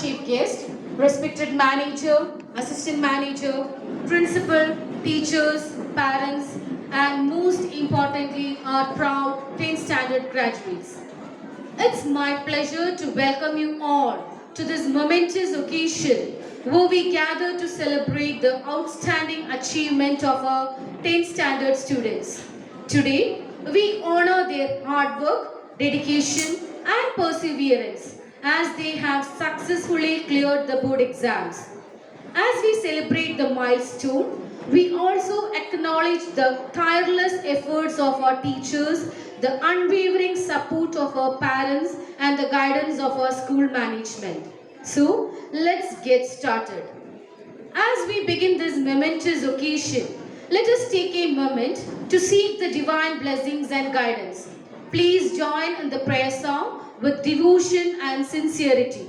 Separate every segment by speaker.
Speaker 1: chief guest, respected manager, assistant manager, principal, teachers, parents, and most importantly, our proud 10th standard graduates. It's my pleasure to welcome you all to this momentous occasion where we gather to celebrate the outstanding achievement of our 10th standard students. Today, we honor their hard work, dedication, and perseverance as they have successfully cleared the board exams. As we celebrate the milestone, we also acknowledge the tireless efforts of our teachers, the unwavering support of our parents, and the guidance of our school management. So, let's get started. As we begin this momentous occasion, let us take a moment to seek the divine blessings and guidance. Please join in the prayer song with devotion and sincerity.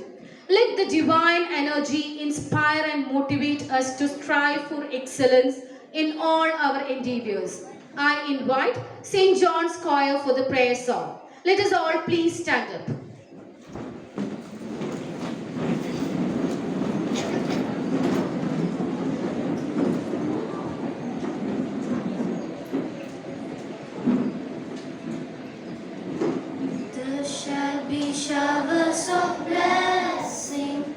Speaker 1: Let the divine energy inspire and motivate us to strive for excellence in all our endeavors. I invite St. John's Choir for the prayer song. Let us all please stand up.
Speaker 2: Showers of blessing,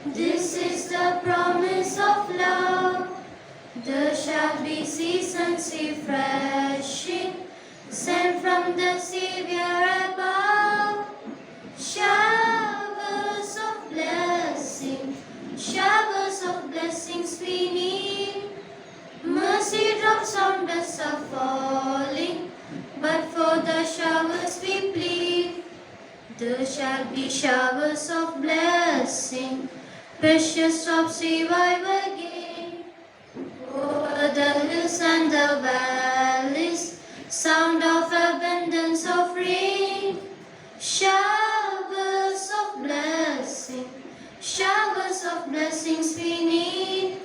Speaker 2: this is the promise of love. There shall be seasons refreshing, sent from the Savior above. Showers of blessings we need. Mercy drops on us are falling, but for the showers we plead. There shall be showers of blessing, precious drops revive again. Over the hills and the valleys, sound of abundance of rain. Showers of blessings we need.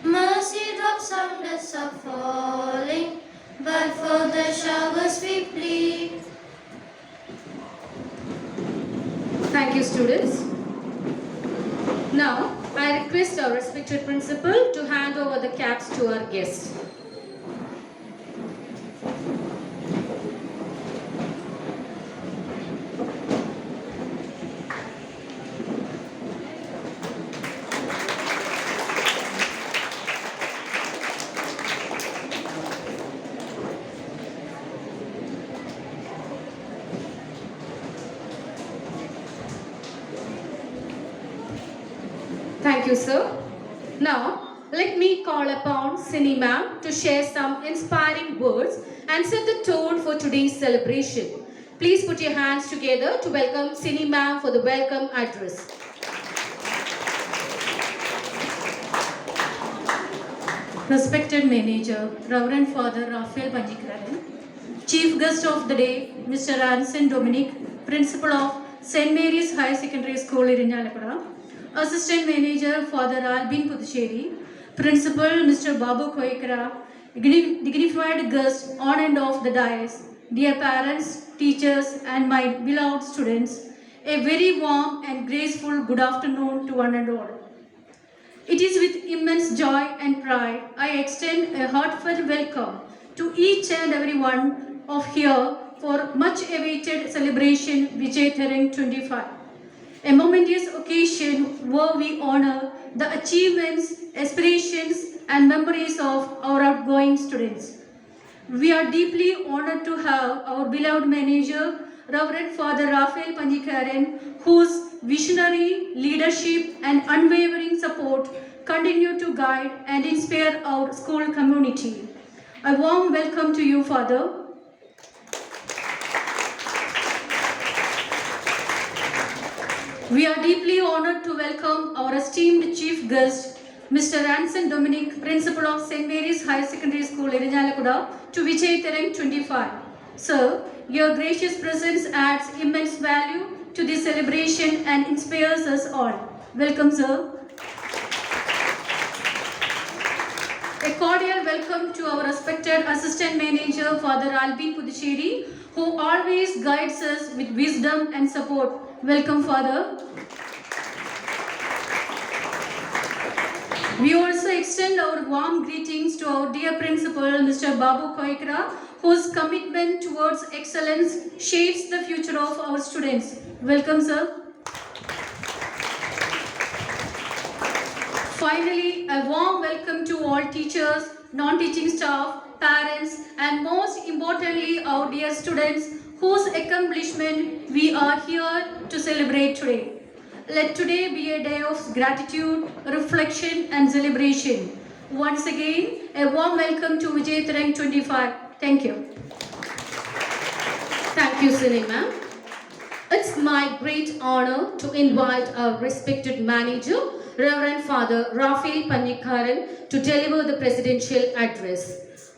Speaker 2: Mercy drops on us are falling, but for the showers we plead.
Speaker 1: Thank you, students. Now, I request our respected principal to hand over the caps to our guests. Thank you, sir. Now, let me call upon Cindy ma'am to share some inspiring words and set the tone for today's celebration. Please put your hands together to welcome Cindy ma'am for the welcome address.
Speaker 3: Respected Manager, Reverend Father Raphael Panjikaran, Chief Guest of the Day, Mr. Anson Dominic, Principal of St. Mary's High Secondary School, Irinjalapada, Assistant Manager Father Albin Puducherry, Principal Mr. Babu Koikara, dignified guests on and off the dais, dear parents, teachers, and my beloved students, a very warm and graceful good afternoon to one and all. It is with immense joy and pride I extend a heartfelt welcome to each and every one of here for much awaited celebration Vijay Tharang 25. A momentous occasion where we honor the achievements, aspirations, and memories of our outgoing students. We are deeply honored to have our beloved manager, Reverend Father Raphael Panjikaran, whose visionary leadership and unwavering support continue to guide and inspire our school community. A warm welcome to you, Father. We are deeply honored to welcome our esteemed chief guest, Mr. Anson Dominic, Principal of St. Mary's High Secondary School, Irinjalapada, to Vijay Tharang 25. Sir, your gracious presence adds immense value to this celebration and inspires us all. Welcome, sir. A cordial welcome to our respected Assistant Manager, Father Albin Puducherry, who always guides us with wisdom and support. Welcome, Father. We also extend our warm greetings to our dear principal, Mr. Babu Koikra, whose commitment towards excellence shapes the future of our students. Welcome, sir. Finally, a warm welcome to all teachers, non-teaching staff, parents, and most importantly, our dear students whose accomplishment we are here to celebrate today. Let today be a day of gratitude, reflection, and celebration. Once again, a warm welcome to Vijay Tarang 25. Thank you.
Speaker 1: Thank you, Sunny ma'am. It's my great honor to invite our respected manager, Reverend Father Raphael Panyikaran, to deliver the presidential address.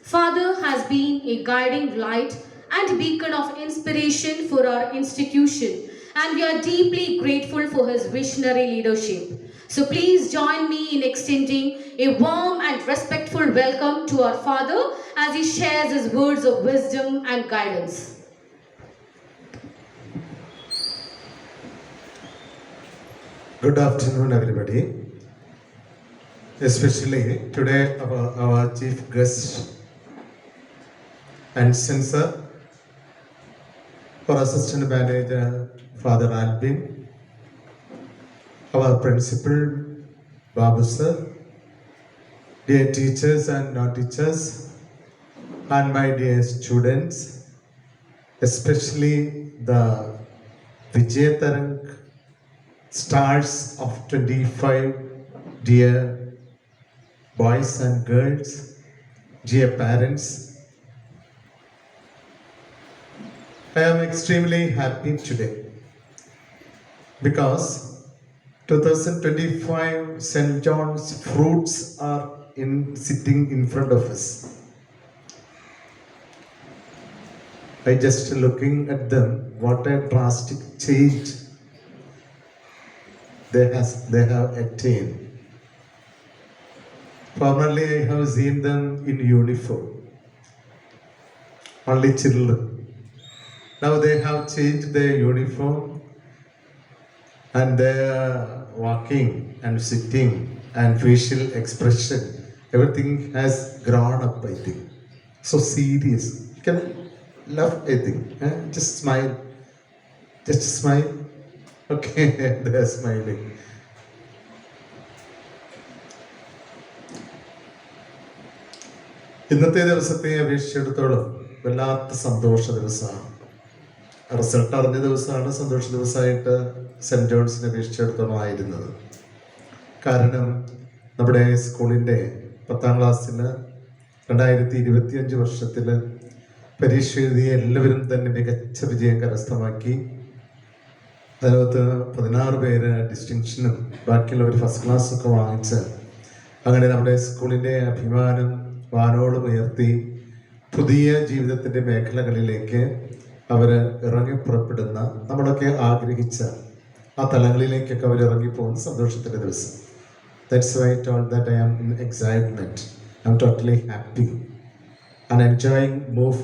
Speaker 1: Father has been a guiding light and beacon of inspiration for our institution, and we are deeply grateful for his visionary leadership. So please join me in extending a warm and respectful welcome to our Father as he shares his words of wisdom and guidance.
Speaker 4: Good afternoon, everybody. Especially today, our chief guest and censor, our assistant manager, Father Albin, our principal, Babu sir, dear teachers and non-teachers, and my dear students, especially the Vijay Tarang stars of 25, dear boys and girls, dear parents. I am extremely happy today because 2025 St. John's fruits are sitting in front of us. I just looking at them, what a drastic change they have attained. Formerly, I have seen them in uniform, only children. Now they have changed their uniform and their walking and sitting and facial expression. Everything has grown up, I think. So serious. You can laugh, I think. Just smile. Just smile. Okay, they are smiling. ഇന്നത്തെ ദിവസത്തെ അപേക്ഷിച്ചിടത്തോളം വല്ലാത്ത സന്തോഷ ദിവസമാണ്. Result അറിഞ്ഞ ദിവസമാണ് സന്തോഷ ദിവസമായിട്ട് cent ജോൺസിനെ അപേക്ഷിച്ചിടത്തോളം ആയിരുന്നത്. കാരണം നമ്മുടെ സ്കൂളിൻ്റെ 10ാം ക്ലാസ്സിൽ 2025 വർഷത്തിൽ പരീക്ഷ എഴുതിയ എല്ലാവരും തന്നെ മികച്ച വിജയം കരസ്ഥമാക്കി. അതിനകത്ത് 16 പേര് ഡിസ്റ്റിങ്ഷനും ബാക്കിയുള്ളവർ ഫസ്റ്റ് ക്ലാസ്സൊക്കെ വാങ്ങിച്ച് അങ്ങനെ നമ്മുടെ സ്കൂളിൻ്റെ അഭിമാനം വാനോളം ഉയർത്തി പുതിയ ജീവിതത്തിൻ്റെ മേഖലകളിലേക്ക് അവർ ഇറങ്ങിപ്പുറപ്പെടുന്ന നമ്മളൊക്കെ ആഗ്രഹിച്ച ആ തലങ്ങളിലേക്കൊക്കെ അവർ ഇറങ്ങിപ്പോകുന്ന സന്തോഷത്തിൻ്റെ ദിവസം. That's why I told that I am in excitement. I am totally happy and enjoying more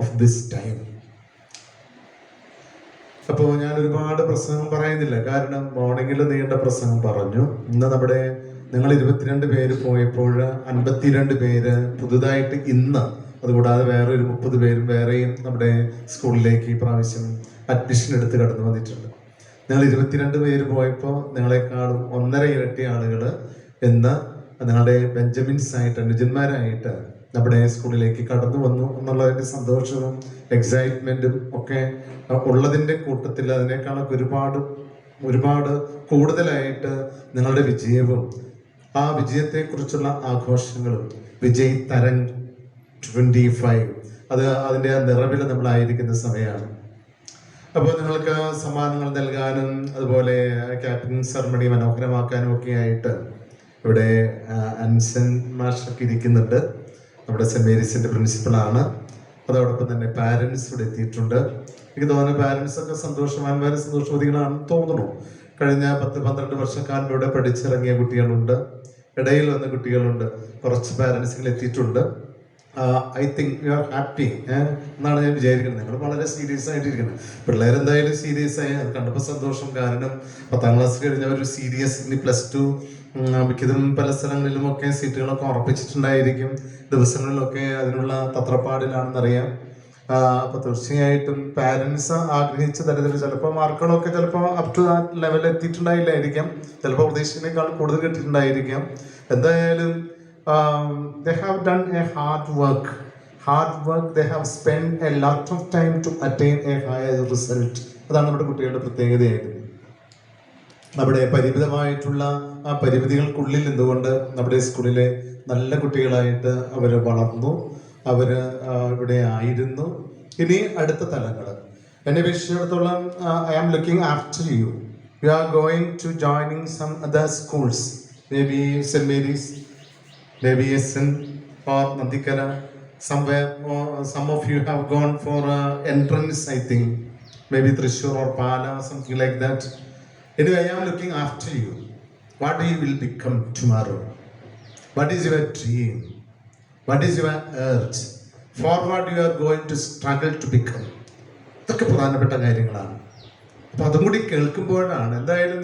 Speaker 4: of this time. അപ്പോൾ ഞാൻ ഒരുപാട് പ്രസംഗം പറയുന്നില്ല, കാരണം മോർണിംഗിൽ നീണ്ട പ്രസംഗം പറഞ്ഞു. ഇന്ന് നമ്മുടെ നിങ്ങൾ 22 പേര് പോയപ്പോൾ 52 പേര് പുതുതായിട്ട് ഇന്ന്, അതുകൂടാതെ വേറെ ഒരു 30 പേരും വേറെയും നമ്മുടെ സ്കൂളിലേക്ക് ഈ പ്രാവശ്യം അഡ്മിഷൻ എടുത്ത് കടന്നു വന്നിട്ടുണ്ട്. നിങ്ങൾ 22 പേര് പോയപ്പോൾ നിങ്ങളെക്കാളും 1.5 ഇരട്ടി ആളുകൾ ഇന്ന് നിങ്ങളുടെ ബെഞ്ചമിൻസ് ആയിട്ട് അനുജന്മാരായിട്ട് നമ്മുടെ സ്കൂളിലേക്ക് കടന്നു വന്നു എന്നുള്ളതിൻ്റെ സന്തോഷവും എക്സൈറ്റ്മെൻറ്റും ഒക്കെ ഉള്ളതിൻ്റെ കൂട്ടത്തിൽ അതിനേക്കാളൊക്കെ ഒരുപാട് കൂടുതലായിട്ട് നിങ്ങളുടെ വിജയവും ആ വിജയത്തെക്കുറിച്ചുള്ള ആഘോഷങ്ങളും വിജയ് തരംഗ് 25 അതിൻ്റെ ആ നിറവിൽ നമ്മളായിരിക്കുന്ന സമയമാണ്. അപ്പോൾ നിങ്ങൾക്ക് സമ്മാനങ്ങൾ നൽകാനും അതുപോലെ ക്യാപ്റ്റൻ സെറമണി മനോഹരമാക്കാനും ഒക്കെ ആയിട്ട് ഇവിടെ അൻസൻ മാഷൊക്കെ ഇരിക്കുന്നുണ്ട്. നമ്മുടെ സെൻറ് മേരീസിൻ്റെ പ്രിൻസിപ്പളാണ്. അതോടൊപ്പം തന്നെ പാരൻസ് ഇവിടെ എത്തിയിട്ടുണ്ട്. എനിക്ക് തോന്നുന്നു പാരൻസൊക്കെ സന്തോഷവാന്മാരും സന്തോഷവതികളാണെന്ന് തോന്നുന്നു. കഴിഞ്ഞ 10-12 വർഷക്കാലം ഇവിടെ പഠിച്ചിറങ്ങിയ കുട്ടികളുണ്ട്, ഇടയിൽ വന്ന കുട്ടികളുണ്ട്, കുറച്ച് പാരൻസുകൾ എത്തിയിട്ടുണ്ട്. I think you are happy എന്നാണ് ഞാൻ വിചാരിക്കുന്നത്. നിങ്ങൾ വളരെ സീരിയസ് ആയിട്ടിരിക്കുന്നത്. പിള്ളേരെന്തായാലും സീരിയസ് ആയി അത് കണ്ടപ്പോൾ സന്തോഷം. കാരണം 10ാം ക്ലാസ് കഴിഞ്ഞവർ സീരിയസ്, ഇനി +2 മിക്കതും പല സ്ഥലങ്ങളിലുമൊക്കെ സീറ്റുകളൊക്കെ ഉറപ്പിച്ചിട്ടുണ്ടായിരിക്കും. ദിവസങ്ങളിലൊക്കെ അതിനുള്ള തത്രപ്പാടിലാണെന്നറിയാം. അപ്പൊ തീർച്ചയായിട്ടും പാരൻസ് ആഗ്രഹിച്ച തരത്തിൽ ചിലപ്പോൾ മാർക്കുകളൊക്കെ ചിലപ്പോൾ അപ് ടു ആ ലെവലിൽ എത്തിയിട്ടുണ്ടായില്ലായിരിക്കാം, ചിലപ്പോൾ പ്രതീക്ഷിച്ചതിനേക്കാൾ കൂടുതൽ കിട്ടിയിട്ടുണ്ടായിരിക്കാം. എന്തായാലും they have done a hard work. They have spent a lot of time to attain a higher result. അതാണ് നമ്മുടെ കുട്ടികളുടെ പ്രത്യേകതയായിട്ട്. നമ്മുടെ പരിമിതമായിട്ടുള്ള ആ പരിമിതികൾക്കുള്ളിൽ നിന്നുകൊണ്ട് നമ്മുടെ സ്കൂളിലെ നല്ല കുട്ടികളായിട്ട് അവർ വളർന്നു, അവർ ഇവിടെ ആയിരുന്നു. ഇനി അടുത്ത തലങ്ങൾ എന്നെ വിഷയത്തോളം I am looking after you. You are going to joining some other schools, maybe saint Mary's, maybe SN or Nandikara, somewhere, or some of you have gone for entrance, I think, maybe Thrissur or Pala, something like that. Anyway, I am looking after you. What you will become tomorrow? What is your dream? What is your urge? For what you are going to struggle to become? ഇതൊക്കെ പ്രധാനപ്പെട്ട കാര്യങ്ങളാണ്. അപ്പോൾ അതും കൂടി കേൾക്കുമ്പോഴാണ് എന്തായാലും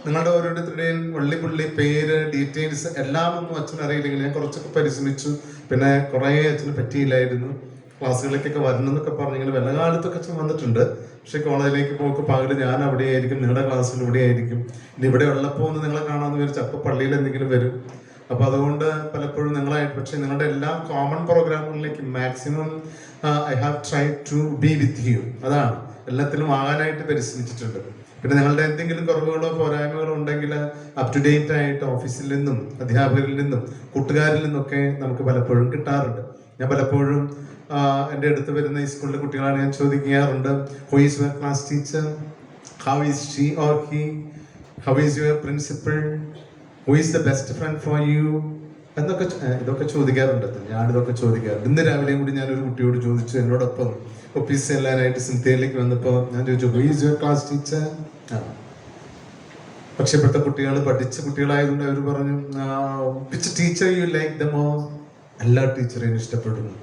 Speaker 4: നിങ്ങളുടെ ഓരോരുത്തരുടെയും വള്ളിപ്പുള്ളി പേര് ഡീറ്റെയിൽസ് എല്ലാം ഒന്നും അച്ഛൻ അറിയില്ലെങ്കിൽ ഞാൻ കുറച്ചൊക്കെ പരിശ്രമിച്ചു. പിന്നെ കുറേ അച്ഛന് പറ്റിയില്ലായിരുന്നു. ക്ലാസ്സുകളിലേക്കൊക്കെ വരണം എന്നൊക്കെ പറഞ്ഞെങ്കിൽ വല്ല കാലത്തൊക്കെ അച്ഛൻ വന്നിട്ടുണ്ട്. പക്ഷെ കോളേജിലേക്ക് പോക്ക് പകല് ഞാൻ അവിടെ ആയിരിക്കും, നിങ്ങളുടെ ക്ലാസ്സിൽ ഇവിടെ ആയിരിക്കും. ഇനി ഇവിടെ ഉള്ളപ്പോൾ ഒന്ന് നിങ്ങളെ കാണാമെന്ന് വിചാരിച്ചു അപ്പോൾ പള്ളിയിൽ എന്തെങ്കിലും വരും. അപ്പോൾ അതുകൊണ്ട് പലപ്പോഴും നിങ്ങളായിട്ട്, പക്ഷേ നിങ്ങളുടെ എല്ലാ കോമൺ പ്രോഗ്രാമുകളിലേക്ക് maximum I have try to be with you. അതാണ് എല്ലാത്തിലും ആകാനായിട്ട് പരിശ്രമിച്ചിട്ടുണ്ട്. പിന്നെ നിങ്ങളുടെ എന്തെങ്കിലും കുറവുകളോ പോരായ്മകളോ ഉണ്ടെങ്കിൽ അപ് ടു ഡേറ്റ് ആയിട്ട് ഓഫീസിൽ നിന്നും അധ്യാപകരിൽ നിന്നും കൂട്ടുകാരിൽ നിന്നൊക്കെ നമുക്ക് പലപ്പോഴും കിട്ടാറുണ്ട്. ഞാൻ പലപ്പോഴും എൻ്റെ അടുത്ത് വരുന്ന ഈ സ്കൂളിലെ കുട്ടികളാണ് ഞാൻ ചോദിക്കാറുണ്ട്, who is your class teacher, how is she or he, how is your principal, who is the best friend for you എന്നൊക്കെ ഇതൊക്കെ ചോദിക്കാറുണ്ട്. ഞാനിതൊക്കെ ചോദിക്കാറുണ്ട്. ഇന്ന് രാവിലെയും കൂടി ഞാനൊരു കുട്ടിയോട് ചോദിച്ചു, എന്നോടൊപ്പം ഓഫീസ് എല്ലാവരായിട്ട് സിംതയിലേക്ക് വന്നപ്പോൾ ഞാൻ ചോദിച്ചു, who is your class teacher. പക്ഷെ ഇപ്പോഴത്തെ കുട്ടികൾ പഠിച്ച കുട്ടികളായതുകൊണ്ട് അവർ പറഞ്ഞു, which teacher you like the more. എല്ലാ ടീച്ചറെയും ഇഷ്ടപ്പെടുന്നു.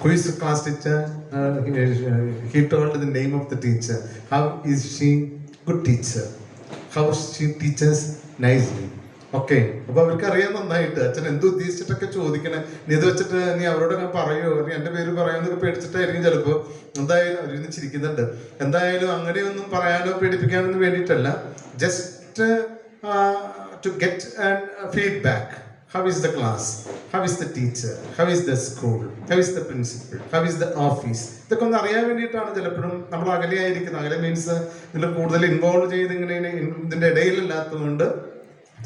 Speaker 4: Who is the class teacher, he told the name of the teacher. How is she, good teacher. How she teachers nicely. Okay, അപ്പൊ അവർക്ക് അറിയാൻ നന്നായിട്ട് അച്ഛൻ എന്ത് ഉദ്ദേശിച്ചിട്ടൊക്കെ ചോദിക്കണേ. നീ ഇത് വെച്ചിട്ട് നീ അവരോടൊക്കെ പറയുമോ, നീ എൻ്റെ പേര് പറയുമെന്നൊക്കെ പേടിച്ചിട്ടായിരിക്കും ചിലപ്പോൾ. എന്തായാലും അവരിന്ന് ചിരിക്കുന്നുണ്ട്. എന്തായാലും അങ്ങനെയൊന്നും പറയാനോ പേടിപ്പിക്കാനൊന്നും വേണ്ടിയിട്ടല്ല, just to get feedback. How is the class, how is the teacher, how is the school, how is the principal, how is the office. ഇതൊക്കെ ഒന്ന് അറിയാൻ വേണ്ടിയിട്ടാണ് ചിലപ്പോഴും നമ്മൾ അകലെയായിരിക്കുന്നത്. അകലെ മീൻസ് ഇതിൽ കൂടുതൽ ഇൻവോൾവ് ചെയ്ത് ഇങ്ങനെ ഇതിൻ്റെ ഇടയിലല്ലാത്തതുകൊണ്ട്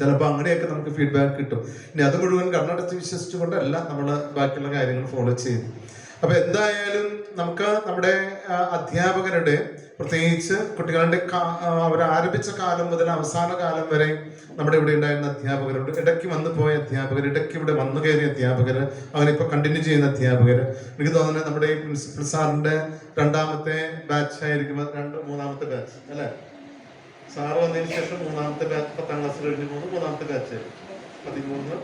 Speaker 4: ചിലപ്പോൾ അങ്ങനെയൊക്കെ നമുക്ക് ഫീഡ്ബാക്ക് കിട്ടും. ഇനി അത് മുഴുവൻ കണ്ണടച്ച് വിശ്വസിച്ചുകൊണ്ടല്ല നമ്മൾ ബാക്കിയുള്ള കാര്യങ്ങൾ ഫോളോ ചെയ്യും. അപ്പൊ എന്തായാലും നമുക്ക് നമ്മുടെ അധ്യാപകരുടെ, പ്രത്യേകിച്ച് കുട്ടികളുടെ അവർ ആരംഭിച്ച കാലം മുതൽ അവസാന കാലം വരെ നമ്മുടെ ഇവിടെ ഉണ്ടായിരുന്ന അധ്യാപകരുണ്ട്. ഇടയ്ക്ക് വന്നു പോയ അധ്യാപകർ, ഇടയ്ക്ക് ഇവിടെ വന്നു കയറിയ അധ്യാപകർ, അവനിപ്പോൾ കണ്ടിന്യൂ ചെയ്യുന്ന അധ്യാപകർ. എനിക്ക് തോന്നുന്നത് നമ്മുടെ ഈ പ്രിൻസിപ്പൽ സാറിന്റെ രണ്ടാമത്തെ ബാച്ച് ആയിരിക്കും, മൂന്നാമത്തെ ബാച്ച് അല്ലേ? സാറ് വന്നതിന് ശേഷം മൂന്നാമത്തെ ബാച്ച്, 10ാം ക്ലാസ് കഴിഞ്ഞ് മൂന്നാമത്തെ ബാച്ച് 13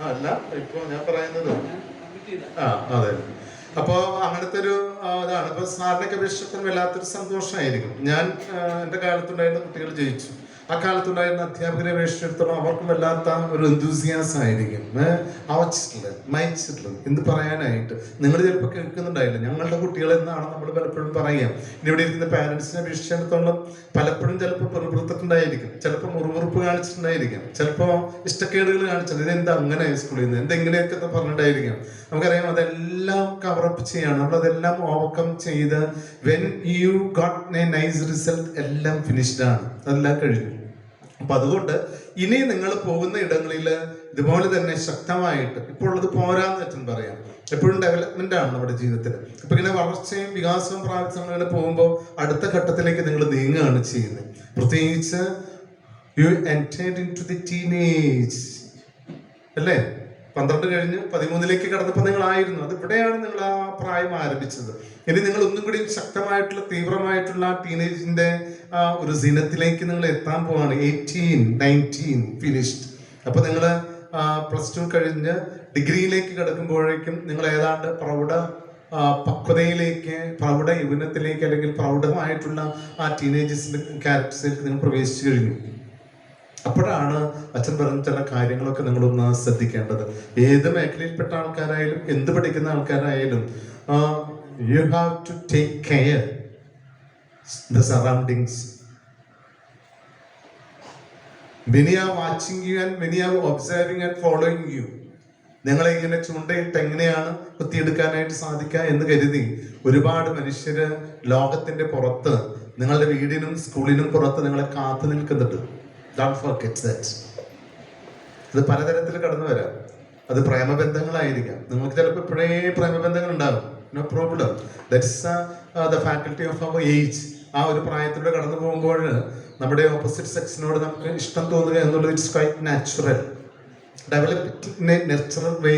Speaker 4: അല്ല ഇപ്പൊ ഞാൻ പറയുന്നത്. അതെ. അപ്പോ അങ്ങനത്തെ ഒരു ഇതാണ്. ഇപ്പൊ സാറിനൊക്കെ അപേക്ഷിച്ചിടത്തോളം വല്ലാത്തൊരു സന്തോഷമായിരിക്കും. ഞാൻ എൻ്റെ കാലത്തുണ്ടായിരുന്ന കുട്ടികൾ ജയിച്ചു. ആ കാലത്തുണ്ടായിരുന്ന അധ്യാപകരെ അപേക്ഷിച്ചിടത്തോളം അവർക്കും വല്ലാത്ത ഒരു എന്തൂസിയാസം ആയിരിക്കും. മയച്ചിട്ടുള്ളത് എന്ത് പറയാനായിട്ട്. നിങ്ങൾ ചിലപ്പോൾ കേൾക്കുന്നുണ്ടായില്ല, ഞങ്ങളുടെ കുട്ടികൾ എന്നാണ് നമ്മൾ പലപ്പോഴും പറയുക. ഇനി ഇവിടെ ഇരിക്കുന്ന പാരൻസിനെ അപേക്ഷിച്ചിടത്തോളം പലപ്പോഴും ചിലപ്പോൾ പെറുപുറത്തിട്ടുണ്ടായിരിക്കും, ചിലപ്പോൾ മുറിവുറുപ്പ് കാണിച്ചിട്ടുണ്ടായിരിക്കും, ചിലപ്പോൾ ഇഷ്ടക്കേടുകൾ കാണിച്ചിട്ടുണ്ട്. ഇതെന്താ അങ്ങനെ സ്കൂളിൽ നിന്ന് എന്തെങ്ങനെയൊക്കെ പറഞ്ഞിട്ടുണ്ടായിരിക്കാം. നമുക്കറിയാം അതെല്ലാം കവറപ്പ് ചെയ്യാണ്. നമ്മളതെല്ലാം ഓവർകം ചെയ്ത് when you got A nice result എല്ലാം ഫിനിഷ്ഡ് ആണ്, അതെല്ലാം കഴിഞ്ഞു. അപ്പൊ അതുകൊണ്ട് ഇനി നിങ്ങൾ പോകുന്ന ഇടങ്ങളിൽ ഇതുപോലെ തന്നെ ശക്തമായിട്ട്, ഇപ്പോൾ ഉള്ളത് പോരാന്ന് അച്ഛൻ പറയാം, എപ്പോഴും ഡെവലപ്മെന്റ് ആണ് നമ്മുടെ ജീവിതത്തിൽ. ഇപ്പൊ ഇങ്ങനെ വളർച്ചയും വികാസവും പ്രാപിച്ചങ്ങനെ പോകുമ്പോൾ അടുത്ത ഘട്ടത്തിലേക്ക് നിങ്ങൾ നീങ്ങുകയാണ് ചെയ്യുന്നത്. പ്രത്യേകിച്ച് U entered into the teenage അല്ലേ? 12 കഴിഞ്ഞ് 13ലേക്ക് കടന്നപ്പോൾ നിങ്ങളായിരുന്നു. അത് ഇവിടെയാണ് നിങ്ങൾ ആ പ്രായം ആരംഭിച്ചത്. ഇനി നിങ്ങൾ ഒന്നും കൂടി ശക്തമായിട്ടുള്ള തീവ്രമായിട്ടുള്ള ടീനേജിന്റെ ഒരു ദിനത്തിലേക്ക് നിങ്ങൾ എത്താൻ പോവാണ്. 18, 19 ഫിനിഷ്ഡ്. അപ്പൊ നിങ്ങൾ +2 കഴിഞ്ഞ് ഡിഗ്രിയിലേക്ക് കിടക്കുമ്പോഴേക്കും നിങ്ങൾ ഏതാണ്ട് പക്വതയിലേക്ക്, പ്രൗഢ യൗവനത്തിലേക്ക്, അല്ലെങ്കിൽ പ്രൗഢമായിട്ടുള്ള ആ ടീനേജേഴ്സിന്റെ ക്യാരക്ടേഴ്സിലേക്ക് നിങ്ങൾ പ്രവേശിച്ചു കഴിഞ്ഞു. അപ്പോഴാണ് അച്ഛൻ പറഞ്ഞ ചില കാര്യങ്ങളൊക്കെ നിങ്ങളൊന്ന് ശ്രദ്ധിക്കേണ്ടത്. ഏത് മേഖലയിൽപ്പെട്ട ആൾക്കാരായാലും എന്ത് പഠിക്കുന്ന ആൾക്കാരായാലും you have to take care the surroundings. Many are watching you and many are observing and following you. നിങ്ങളെ ഇങ്ങനെ ചൂണ്ടയിട്ട് എങ്ങനെയാണ് കുത്തിയെടുക്കാനായിട്ട് സാധിക്കുക എന്ന് കരുതി ഒരുപാട് മനുഷ്യര് ലോകത്തിന്റെ പുറത്ത്, നിങ്ങളുടെ വീടിനും സ്കൂളിനും പുറത്ത് നിങ്ങളെ കാത്തു നിൽക്കുന്നുണ്ട്. Don't forget that. അത് പലതരത്തിൽ കടന്നു വരാം. അത് പ്രേമബന്ധങ്ങളായിരിക്കാം. നിങ്ങൾക്ക് ചിലപ്പോൾ ഇപ്പോഴേ പ്രേമബന്ധങ്ങൾ ഉണ്ടാകും. No problem. That's the faculty of our age. ആ ഒരു പ്രായത്തിലൂടെ കടന്നു പോകുമ്പോൾ നമ്മുടെ ഓപ്പോസിറ്റ് സെക്സിനോട് നമുക്ക് ഇഷ്ടം തോന്നുക എന്നുള്ളത് it's quite natural. Develop in A natural വേ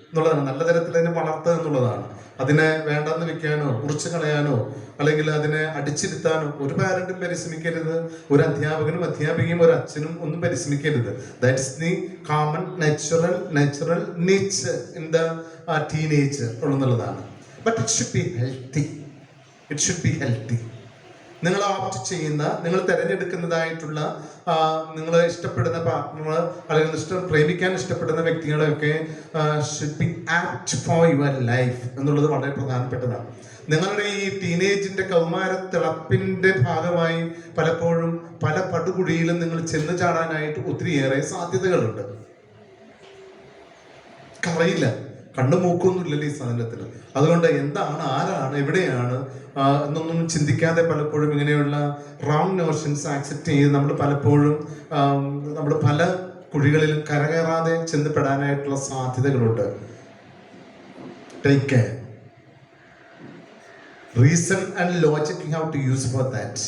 Speaker 4: എന്നുള്ളതാണ്. നല്ല തരത്തിൽ അതിനെ വളർത്തുക എന്നുള്ളതാണ്. അതിനെ വേണ്ടെന്ന് വെക്കാനോ മുറിച്ചു കളയാനോ അല്ലെങ്കിൽ അതിനെ അടിച്ചിരുത്താനോ ഒരു പാരന്റും പരിശ്രമിക്കരുത്. ഒരു അധ്യാപകനും അധ്യാപികയും ഒരു അച്ഛനും ഒന്നും പരിശ്രമിക്കരുത്. That's the common natural nature in the teenage എന്നുള്ളതാണ്. But it should be healthy. It should be healthy. നിങ്ങൾ ഓപ്റ്റ് ചെയ്യുന്ന, നിങ്ങൾ തിരഞ്ഞെടുക്കുന്നതായിട്ടുള്ള, നിങ്ങൾ ഇഷ്ടപ്പെടുന്ന പാർട്ട്ണർ അല്ലെങ്കിൽ പ്രേമിക്കാൻ ഇഷ്ടപ്പെടുന്ന വ്യക്തികളെയൊക്കെ should be apt for your life എന്നുള്ളത് വളരെ പ്രധാനപ്പെട്ടതാണ്. നിങ്ങളുടെ ഈ ടീനേജിന്റെ കൗമാര തിളപ്പിന്റെ ഭാഗമായി പലപ്പോഴും പല പടുകുഴിയിലും നിങ്ങൾ ചെന്ന് ചാടാനായിട്ട് ഒത്തിരിയേറെ സാധ്യതകളുണ്ട്. അറിയില്ല, കണ്ണു മൂക്കൊന്നുമില്ലല്ലോ ഈ സാധനത്തിന്. അതുകൊണ്ട് എന്താണ്, ആരാണ്, എവിടെയാണ് എന്നൊന്നും ചിന്തിക്കാതെ പലപ്പോഴും ഇങ്ങനെയുള്ള റോങ് നോഷൻസ് ആക്സെപ്റ്റ് ചെയ്ത് നമ്മൾ പലപ്പോഴും നമ്മൾ പല കുഴികളിലും കരകയറാതെ ചെന്നപ്പെടാനായിട്ടുള്ള സാധ്യതകളുണ്ട്. Take care. Reason and logic how to use for that.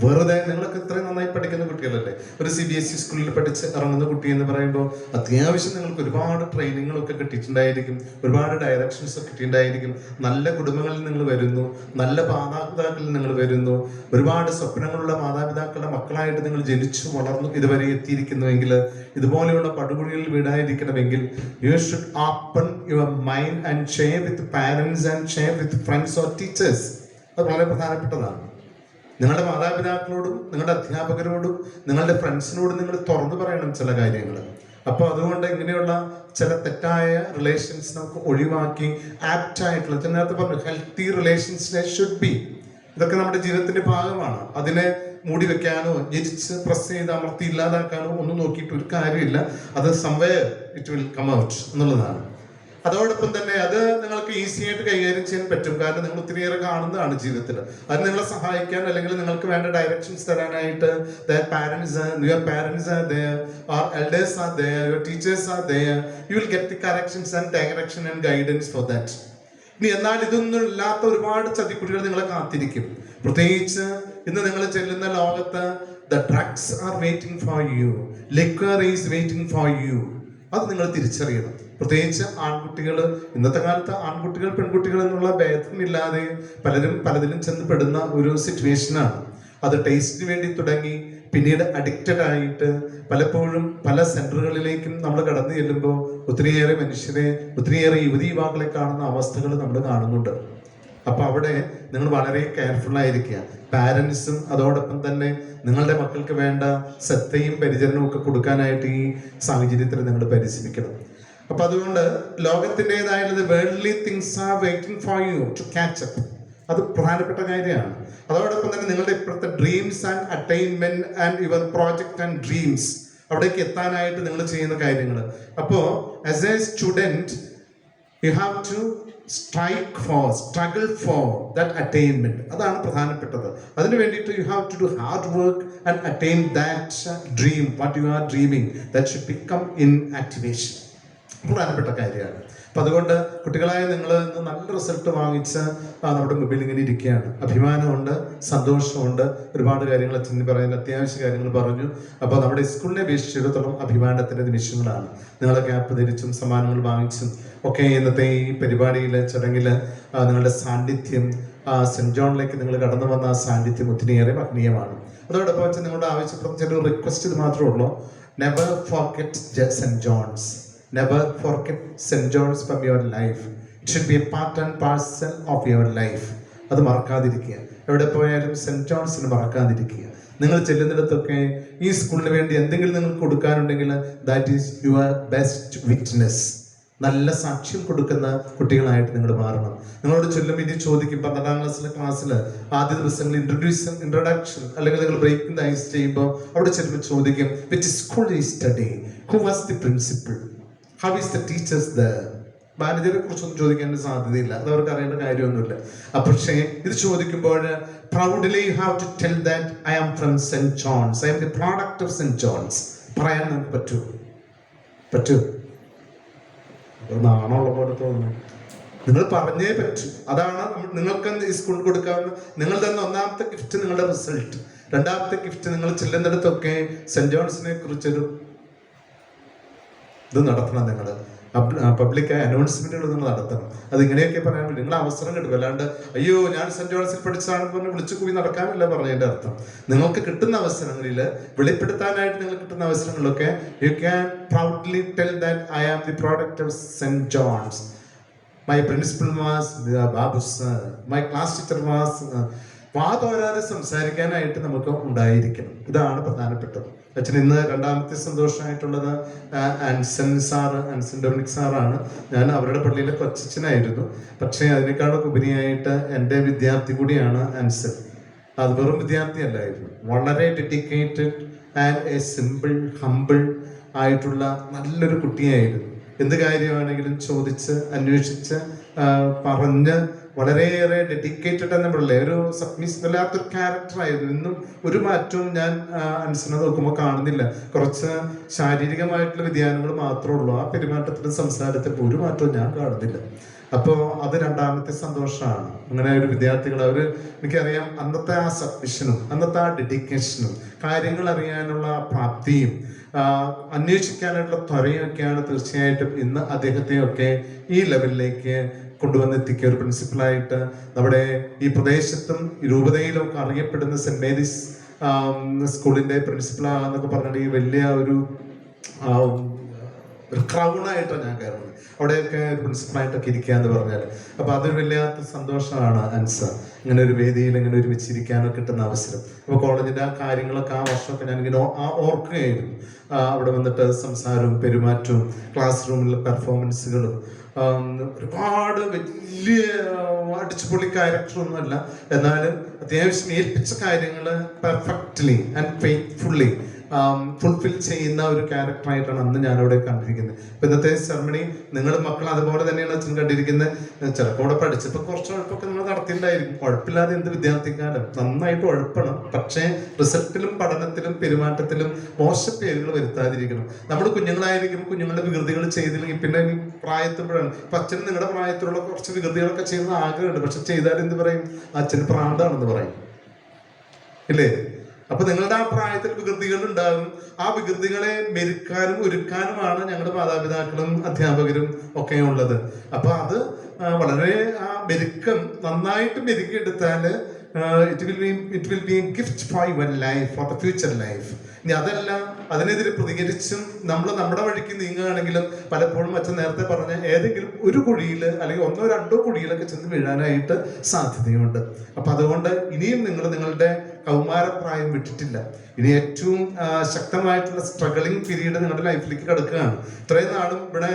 Speaker 4: വെറുതെ നിങ്ങളൊക്കെ ഇത്രയും നന്നായി പഠിക്കുന്ന കുട്ടികളല്ലേ. ഒരു CBSE സ്കൂളിൽ പഠിച്ച് ഇറങ്ങുന്ന കുട്ടി എന്ന് പറയുമ്പോൾ അത്യാവശ്യം നിങ്ങൾക്ക് ഒരുപാട് ട്രെയിനിങ്ങളൊക്കെ കിട്ടിയിട്ടുണ്ടായിരിക്കും, ഒരുപാട് ഡയറക്ഷൻസ് കിട്ടിയിട്ടുണ്ടായിരിക്കും. നല്ല കുടുംബങ്ങളിൽ നിങ്ങൾ വരുന്നു, നല്ല മാതാപിതാക്കളിൽ നിങ്ങൾ വരുന്നു, ഒരുപാട് സ്വപ്നങ്ങളുള്ള മാതാപിതാക്കളുടെ മക്കളായിട്ട് നിങ്ങൾ ജനിച്ചു വളർന്നു ഇതുവരെ എത്തിയിരിക്കുന്നുവെങ്കിൽ, ഇതുപോലെയുള്ള പടുകുഴികളിൽ വീടായിരിക്കണമെങ്കിൽ you should open your mind and share with parents and share with friends or teachers. അത് വളരെ പ്രധാനപ്പെട്ടതാണ്. നിങ്ങളുടെ മാതാപിതാക്കളോടും നിങ്ങളുടെ അധ്യാപകരോടും നിങ്ങളുടെ ഫ്രണ്ട്സിനോടും നിങ്ങൾ തുറന്നു പറയണം ചില കാര്യങ്ങൾ. അപ്പോൾ അതുകൊണ്ട് ഇങ്ങനെയുള്ള ചില തെറ്റായ റിലേഷൻസ് നമുക്ക് ഒഴിവാക്കി ആപ്റ്റായിട്ടുള്ള, നേരത്തെ പറഞ്ഞു ഹെൽത്തി റിലേഷൻസിനെ ഷുഡ് ബി. ഇതൊക്കെ നമ്മുടെ ജീവിതത്തിന്റെ ഭാഗമാണ്. അതിനെ മൂടി വെക്കാനോ ഞെരിച്ച് പ്രസ് ചെയ്ത് അമർത്തി ഇല്ലാതാക്കാനോ ഒന്നും നോക്കിയിട്ട് ഒരു കാര്യമില്ല. അത് somewhere it will come out എന്നുള്ളതാണ്. അതോടൊപ്പം തന്നെ അത് നിങ്ങൾക്ക് ഈസി ആയിട്ട് കൈകാര്യം ചെയ്യാൻ പറ്റും. കാരണം നിങ്ങൾ ഒത്തിരിയേറെ കാണുന്നതാണ് ജീവിതത്തിൽ. അത് നിങ്ങളെ സഹായിക്കാൻ അല്ലെങ്കിൽ നിങ്ങൾക്ക് വേണ്ട ഡയറക്ഷൻസ് തരാനായിട്ട് your parents are there, or elders are there, your teachers are there. You will get the corrections and direction and guidance for that. ഇനി എന്നാൽ ഇതൊന്നും ഇല്ലാത്ത ഒരുപാട് ചതിക്കുട്ടികൾ നിങ്ങളെ കാത്തിരിക്കും. പ്രത്യേകിച്ച് ഇന്ന് നിങ്ങൾ ചെല്ലുന്ന ലോകത്ത് the drugs are waiting for you, liquor is waiting for you. അത് നിങ്ങൾ തിരിച്ചറിയണം. പ്രത്യേകിച്ച് ആൺകുട്ടികൾ, ഇന്നത്തെ കാലത്ത് ആൺകുട്ടികൾ പെൺകുട്ടികൾ എന്നുള്ള ഭേദമില്ലാതെ പലരും പലതിലും ചെന്നപ്പെടുന്ന ഒരു സിറ്റുവേഷനാണ്. അത് ടേസ്റ്റിന് വേണ്ടി തുടങ്ങി പിന്നീട് അഡിക്റ്റഡ് ആയിട്ട് പലപ്പോഴും പല സെന്ററുകളിലേക്കും നമ്മൾ കടന്നു ചെല്ലുമ്പോൾ ഒത്തിരിയേറെ മനുഷ്യരെ, ഒത്തിരിയേറെ യുവതി യുവാക്കളെ കാണുന്ന അവസ്ഥകൾ നമ്മൾ കാണുന്നുണ്ട്. അപ്പൊ അവിടെ നിങ്ങൾ വളരെ കെയർഫുൾ ആയിരിക്കുക. പാരൻസും അതോടൊപ്പം തന്നെ നിങ്ങളുടെ മക്കൾക്ക് വേണ്ട ശ്രദ്ധയും പരിചരണവും ഒക്കെ കൊടുക്കാനായിട്ട് ഈ സാഹചര്യത്തിൽ നിങ്ങൾ പരിശ്രമിക്കണം. അപ്പൊ അതുകൊണ്ട് ലോകത്തിൻ്റെതായിട്ടുള്ള worldly things are waiting for you to catch up. അത് പ്രധാനപ്പെട്ട കാര്യമാണ്. അതോടൊപ്പം തന്നെ നിങ്ങളുടെ ഇപ്പോഴത്തെ dreams and attainment and your project and dreams, അവിടേക്ക് എത്താനായിട്ട് നിങ്ങൾ ചെയ്യുന്ന കാര്യങ്ങൾ. അപ്പോൾ as a student you have to struggle for that attainment. അതാണ് പ്രധാനപ്പെട്ടത്. അതിനു വേണ്ടിയിട്ട് you have to do hard work and attain that dream, what you are dreaming, that should become in activation. പ്രധാനപ്പെട്ട കാര്യമാണ്. അപ്പം അതുകൊണ്ട് കുട്ടികളായ നിങ്ങൾ നല്ല റിസൾട്ട് വാങ്ങിച്ച് നമ്മുടെ മുമ്പിൽ ഇങ്ങനെ ഇരിക്കുകയാണ്. അഭിമാനമുണ്ട്, സന്തോഷമുണ്ട്. ഒരുപാട് കാര്യങ്ങൾ അച്ഛൻ പറയുന്ന അത്യാവശ്യ കാര്യങ്ങൾ പറഞ്ഞു. അപ്പോൾ നമ്മുടെ സ്കൂളിനെ അപേക്ഷിച്ചിടത്തോളം അഭിമാനത്തിൻ്റെ നിമിഷങ്ങളാണ്. നിങ്ങൾ ക്യാപ്പ് ധരിച്ചും സമ്മാനങ്ങൾ വാങ്ങിച്ചും ഒക്കെ ഇന്നത്തെ ഈ പരിപാടിയിലെ ചടങ്ങിൽ നിങ്ങളുടെ സാന്നിധ്യം, സെൻറ് ജോണിലേക്ക് നിങ്ങൾ കടന്നു വന്ന ആ സാന്നിധ്യം ഒത്തിരിയേറെ മഹനീയമാണ്. അതോടൊപ്പം വെച്ച് നിങ്ങളുടെ ആവശ്യപ്പെടുന്ന ചില റിക്വസ്റ്റ് ഇത് മാത്രമേ ഉള്ളൂ. Never forget Saint John's. Never forget St. John's from your life. It should be a part and parcel of your life. അത് മറക്കാതിരിക്കുക. എവിടെ പോയാലും സെൻറ് ജോൺസിന് മറക്കാതിരിക്കുക. നിങ്ങൾ ചെല്ലുന്നിടത്തൊക്കെ ഈ സ്കൂളിന് വേണ്ടി എന്തെങ്കിലും നിങ്ങൾക്ക് കൊടുക്കാനുണ്ടെങ്കിൽ that is your best witness. നല്ല സാക്ഷ്യം കൊടുക്കുന്ന കുട്ടികളായിട്ട് നിങ്ങൾ മാറണം. നിങ്ങളോട് ചൊല്ലുമ്പോൾ ഇനി ചോദിക്കും, 12ാം ക്ലാസ്സിൽ ആദ്യ ദിവസങ്ങളിൽ ഇൻട്രൊഡക്ഷൻ അല്ലെങ്കിൽ നിങ്ങൾ ബ്രേക്കിംഗ് ദ ഐസ് ചെയ്യുമ്പോൾ അവിടെ ചെല്ലുമ്പോൾ ചോദിക്കും, which school is study, who was the principal, how is the teachers the. മാനേജറെ കുറിച്ചൊന്നും ചോദിക്കാൻ സാധ്യതയില്ല, അത് അവർക്ക് അറിയേണ്ട കാര്യമൊന്നുമില്ല. പക്ഷേ ഇത് ചോദിക്കുമ്പോൾ proudly you have to tell that I am from Saint John's, I am the product of saint John's. പറയാൻ നമുക്ക് പറ്റൂ? നാണമുള്ള പോലെ തോന്നുന്നു. നിങ്ങൾ പറഞ്ഞേ പറ്റൂ. അതാണ് നിങ്ങൾക്ക് ഈ സ്കൂളിൽ കൊടുക്കാവുന്ന നിങ്ങൾ തന്നെ ഒന്നാമത്തെ ഗിഫ്റ്റ്, നിങ്ങളുടെ റിസൾട്ട്. രണ്ടാമത്തെ ഗിഫ്റ്റ്, നിങ്ങൾ ചെല്ലുന്നിടത്തൊക്കെ സെന്റ് ജോൺസിനെ കുറിച്ചൊരു ഇത് നടത്തണം. നിങ്ങൾ പബ്ലിക് അനൗൺസ്മെന്റുകൾ നിങ്ങൾ നടത്തണം. അത് ഇങ്ങനെയൊക്കെ പറയാൻ പറ്റും. നിങ്ങൾ അവസരം കിട്ടും. അല്ലാണ്ട് അയ്യോ ഞാൻ സെന്റ് ജോൺസിൽ പഠിച്ചതാണെന്ന് പറഞ്ഞ് വിളിച്ചു പോയി നടക്കാനല്ല പറഞ്ഞതിന്റെ അർത്ഥം. നിങ്ങൾക്ക് കിട്ടുന്ന അവസരങ്ങളിൽ വെളിപ്പെടുത്താനായിട്ട് നിങ്ങൾ കിട്ടുന്ന അവസരങ്ങളിലൊക്കെ you can proudly tell that I am the product of saint John's, my principal was Babu sir, my class teacher was. വാതോരാതെ സംസാരിക്കാനായിട്ട് നമുക്ക് ഉണ്ടായിരിക്കണം. ഇതാണ് പ്രധാനപ്പെട്ടത്. അച്ഛൻ ഇന്ന് രണ്ടാമത്തെ സന്തോഷമായിട്ടുള്ളത് ആൻസൺ ഡൊമിനിക് സാറാണ്. ഞാൻ അവരുടെ പള്ളിയിലെ കൊച്ചച്ഛനായിരുന്നു. പക്ഷേ അതിനേക്കാളൊക്കെ ഉപരിയായിട്ട് എൻ്റെ വിദ്യാർത്ഥി കൂടിയാണ് ആൻസൺ. അത് വെറും വിദ്യാർത്ഥി അല്ലായിരുന്നു, വളരെ dedicated and A simple humble ആയിട്ടുള്ള നല്ലൊരു കുട്ടിയായിരുന്നു. എന്ത് കാര്യമാണെങ്കിലും ചോദിച്ച് അന്വേഷിച്ച് പറഞ്ഞ് വളരെയേറെ ഡെഡിക്കേറ്റഡ് എന്ന് പറയില്ലേ, ഒരു സബ്മിസ് അല്ലാത്തൊരു ക്യാരക്ടറായിരുന്നു. ഇന്നും ഒരു മാറ്റവും ഞാൻ അനുസരണ നോക്കുമ്പോൾ കാണുന്നില്ല. കുറച്ച് ശാരീരികമായിട്ടുള്ള വ്യതിയാനങ്ങൾ മാത്രമേ ഉള്ളൂ. ആ പെരുമാറ്റത്തിലും സംസാരത്തിലും ഒരു മാറ്റവും ഞാൻ കാണുന്നില്ല. അപ്പോൾ അത് രണ്ടാമത്തെ സന്തോഷമാണ്. അങ്ങനെ ഒരു വിദ്യാർത്ഥികൾ എനിക്കറിയാം അന്നത്തെ ആ സബ്മിഷനും അന്നത്തെ ആ ഡെഡിക്കേഷനും കാര്യങ്ങൾ അറിയാനുള്ള പ്രാപ്തിയും അന്വേഷിക്കാനായിട്ടുള്ള ത്വരയൊക്കെയാണ് തീർച്ചയായിട്ടും ഇന്ന് അദ്ദേഹത്തെയൊക്കെ ഈ ലെവലിലേക്ക് കൊണ്ടുവന്നെത്തിക്കുക. ഒരു പ്രിൻസിപ്പലായിട്ട് നമ്മുടെ ഈ പ്രദേശത്തും രൂപതയിലും ഒക്കെ അറിയപ്പെടുന്ന സെന്റ് മേരീസ് സ്കൂളിന്റെ പ്രിൻസിപ്പലാണെന്നൊക്കെ പറഞ്ഞിട്ട് ഈ വലിയ ഒരു ക്രൗണായിട്ടാണ് ഞാൻ കയറുന്നത്. അവിടെയൊക്കെ ഒരു പ്രിൻസിപ്പളായിട്ടൊക്കെ ഇരിക്കുക എന്ന് പറഞ്ഞാൽ അപ്പോൾ അതൊരു വല്ലാത്ത സന്തോഷമാണ് അൻസർ. ഇങ്ങനെ ഒരു വേദിയിൽ ഇങ്ങനെ ഒരുമിച്ചിരിക്കാനൊക്കെ കിട്ടുന്ന അവസരം. അപ്പോൾ കോളേജിൻ്റെ ആ കാര്യങ്ങളൊക്കെ ആ വർഷമൊക്കെ ഞാനിങ്ങനെ ഓർക്കുകയായിരുന്നു. അവിടെ വന്നിട്ട് സംസാരവും പെരുമാറ്റവും ക്ലാസ് റൂമിലെ പെർഫോമൻസുകളും ഒരുപാട് വലിയ അടിച്ചുപൊളി ക്യാരക്ടറൊന്നുമല്ല, എന്നാലും അത്യാവശ്യം ഏൽപ്പിച്ച കാര്യങ്ങൾ പെർഫെക്റ്റ്ലി ആൻഡ് ഫെയ്ത്ത്ഫുള്ളി ഫുൾഫിൽ ചെയ്യുന്ന ഒരു ക്യാരക്ടറായിട്ടാണ് അന്ന് ഞാനവിടെ കണ്ടിരിക്കുന്നത്. ഇപ്പം ഇന്നത്തെ സെറമണി നിങ്ങൾ മക്കൾ അതുപോലെ തന്നെയാണ് അച്ഛൻ കണ്ടിരിക്കുന്നത്. ചിലപ്പോൾ അവിടെ പഠിച്ചപ്പോൾ കുറച്ച് ഉഴപ്പൊക്കെ നിങ്ങൾ നടത്തിയിട്ടുണ്ടായിരിക്കും. ഉഴപ്പില്ലാതെ എന്ത് വിദ്യാർത്ഥിക്കാലം, നന്നായിട്ട് ഉഴപ്പണം. പക്ഷേ റിസൾട്ടിലും പഠനത്തിലും പെരുമാറ്റത്തിലും മോശപ്പേരുകൾ വരുത്താതിരിക്കണം. നമ്മൾ കുഞ്ഞുങ്ങളായിരിക്കുമ്പോൾ കുഞ്ഞുങ്ങളുടെ വികൃതികൾ ചെയ്തില്ലെങ്കിൽ പിന്നെ പ്രായത്തുമ്പോഴാണ്. ഇപ്പം അച്ഛന് നിങ്ങളുടെ പ്രായത്തിലുള്ള കുറച്ച് വികൃതികളൊക്കെ ചെയ്യുന്ന ആഗ്രഹമുണ്ട്. പക്ഷെ ചെയ്താൽ എന്ത് പറയും? അച്ഛന് പ്രാന്താണെന്ന് പറയും, ഇല്ലേ? അപ്പൊ നിങ്ങളുടെ ആ പ്രായത്തിൽ വികൃതികൾ ഉണ്ടാകും. ആ വികൃതികളെ മെരുക്കാനും ഒരുക്കാനുമാണ് ഞങ്ങളുടെ മാതാപിതാക്കളും അധ്യാപകരും ഒക്കെ ഉള്ളത്. അപ്പൊ അത് വളരെ ആ മെരുക്കം നന്നായിട്ട് മെരുക്കിയെടുത്താൽ it will be a gift for your life, for the future life. ഇനി അതല്ല, അതിനെതിരെ പ്രതികരിച്ചും നമ്മൾ നമ്മുടെ വഴിക്ക് നീങ്ങുകയാണെങ്കിലും പലപ്പോഴും അച്ഛൻ നേരത്തെ പറഞ്ഞ ഏതെങ്കിലും ഒരു കുഴിയിൽ അല്ലെങ്കിൽ 1-2 കുഴിയിലൊക്കെ ചെന്ന് വീഴാനായിട്ട് സാധ്യതയുണ്ട്. അപ്പൊ അതുകൊണ്ട് ഇനിയും നിങ്ങൾ നിങ്ങളുടെ കൗമാരപ്രായം വിട്ടിട്ടില്ല. ഇനി ഏറ്റവും ശക്തമായിട്ടുള്ള സ്ട്രഗിളിങ് പീരീഡ് നിങ്ങളുടെ ലൈഫിലേക്ക് കിടക്കുകയാണ്. ഇത്രയും നാളും ഇവിടെ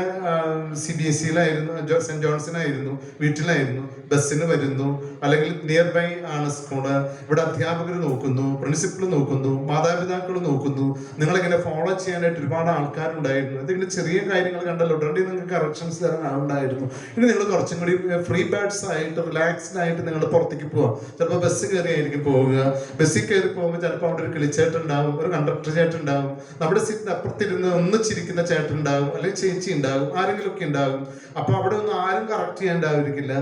Speaker 4: CBSE-യിലായിരുന്നു, സെന്റ് ജോൺസിനായിരുന്നു, വീട്ടിലായിരുന്നു, ബസ്സിന് വരുന്നു, അല്ലെങ്കിൽ നിയർ ബൈ ആണ് സ്കൂള്. ഇവിടെ അധ്യാപകർ നോക്കുന്നു, പ്രിൻസിപ്പൾ നോക്കുന്നു, മാതാപിതാക്കൾ നോക്കുന്നു. നിങ്ങളിങ്ങനെ ഫോളോ ചെയ്യാനായിട്ട് ഒരുപാട് ആൾക്കാരുണ്ടായിരുന്നു. എന്തെങ്കിലും ചെറിയ കാര്യങ്ങൾ കണ്ടല്ലോ ഉടനെ നിങ്ങൾക്ക് കറക്ഷൻസ് തരാൻ ആളുണ്ടായിരുന്നു. ഇനി നിങ്ങൾ കുറച്ചും കൂടി ഫ്രീ ബാഡ്സ് ആയിട്ട് റിലാക്സ്ഡ് ആയിട്ട് നിങ്ങൾ പുറത്തേക്ക് പോവാം. ചിലപ്പോൾ ബസ് കയറിയായിരിക്കും പോവുക. ബസ്സിൽ കയറി പോകുമ്പോൾ ചിലപ്പോൾ അവിടെ ഒരു കിളിച്ചേട്ടുണ്ടാവും, ഒരു കണ്ടക്ടർ ചേട്ടുണ്ടാവും, നമ്മുടെ സീറ്റിന് അപ്പുറത്തിരുന്ന് ഒന്ന് ചിരിക്കുന്ന ചേട്ടുണ്ടാവും, അല്ലെങ്കിൽ ചേച്ചി ഉണ്ടാവും, ആരെങ്കിലും ഒക്കെ ഉണ്ടാവും. അപ്പൊ അവിടെ ഒന്നും ആരും കറക്റ്റ് ചെയ്യാണ്ടായിരിക്കില്ല.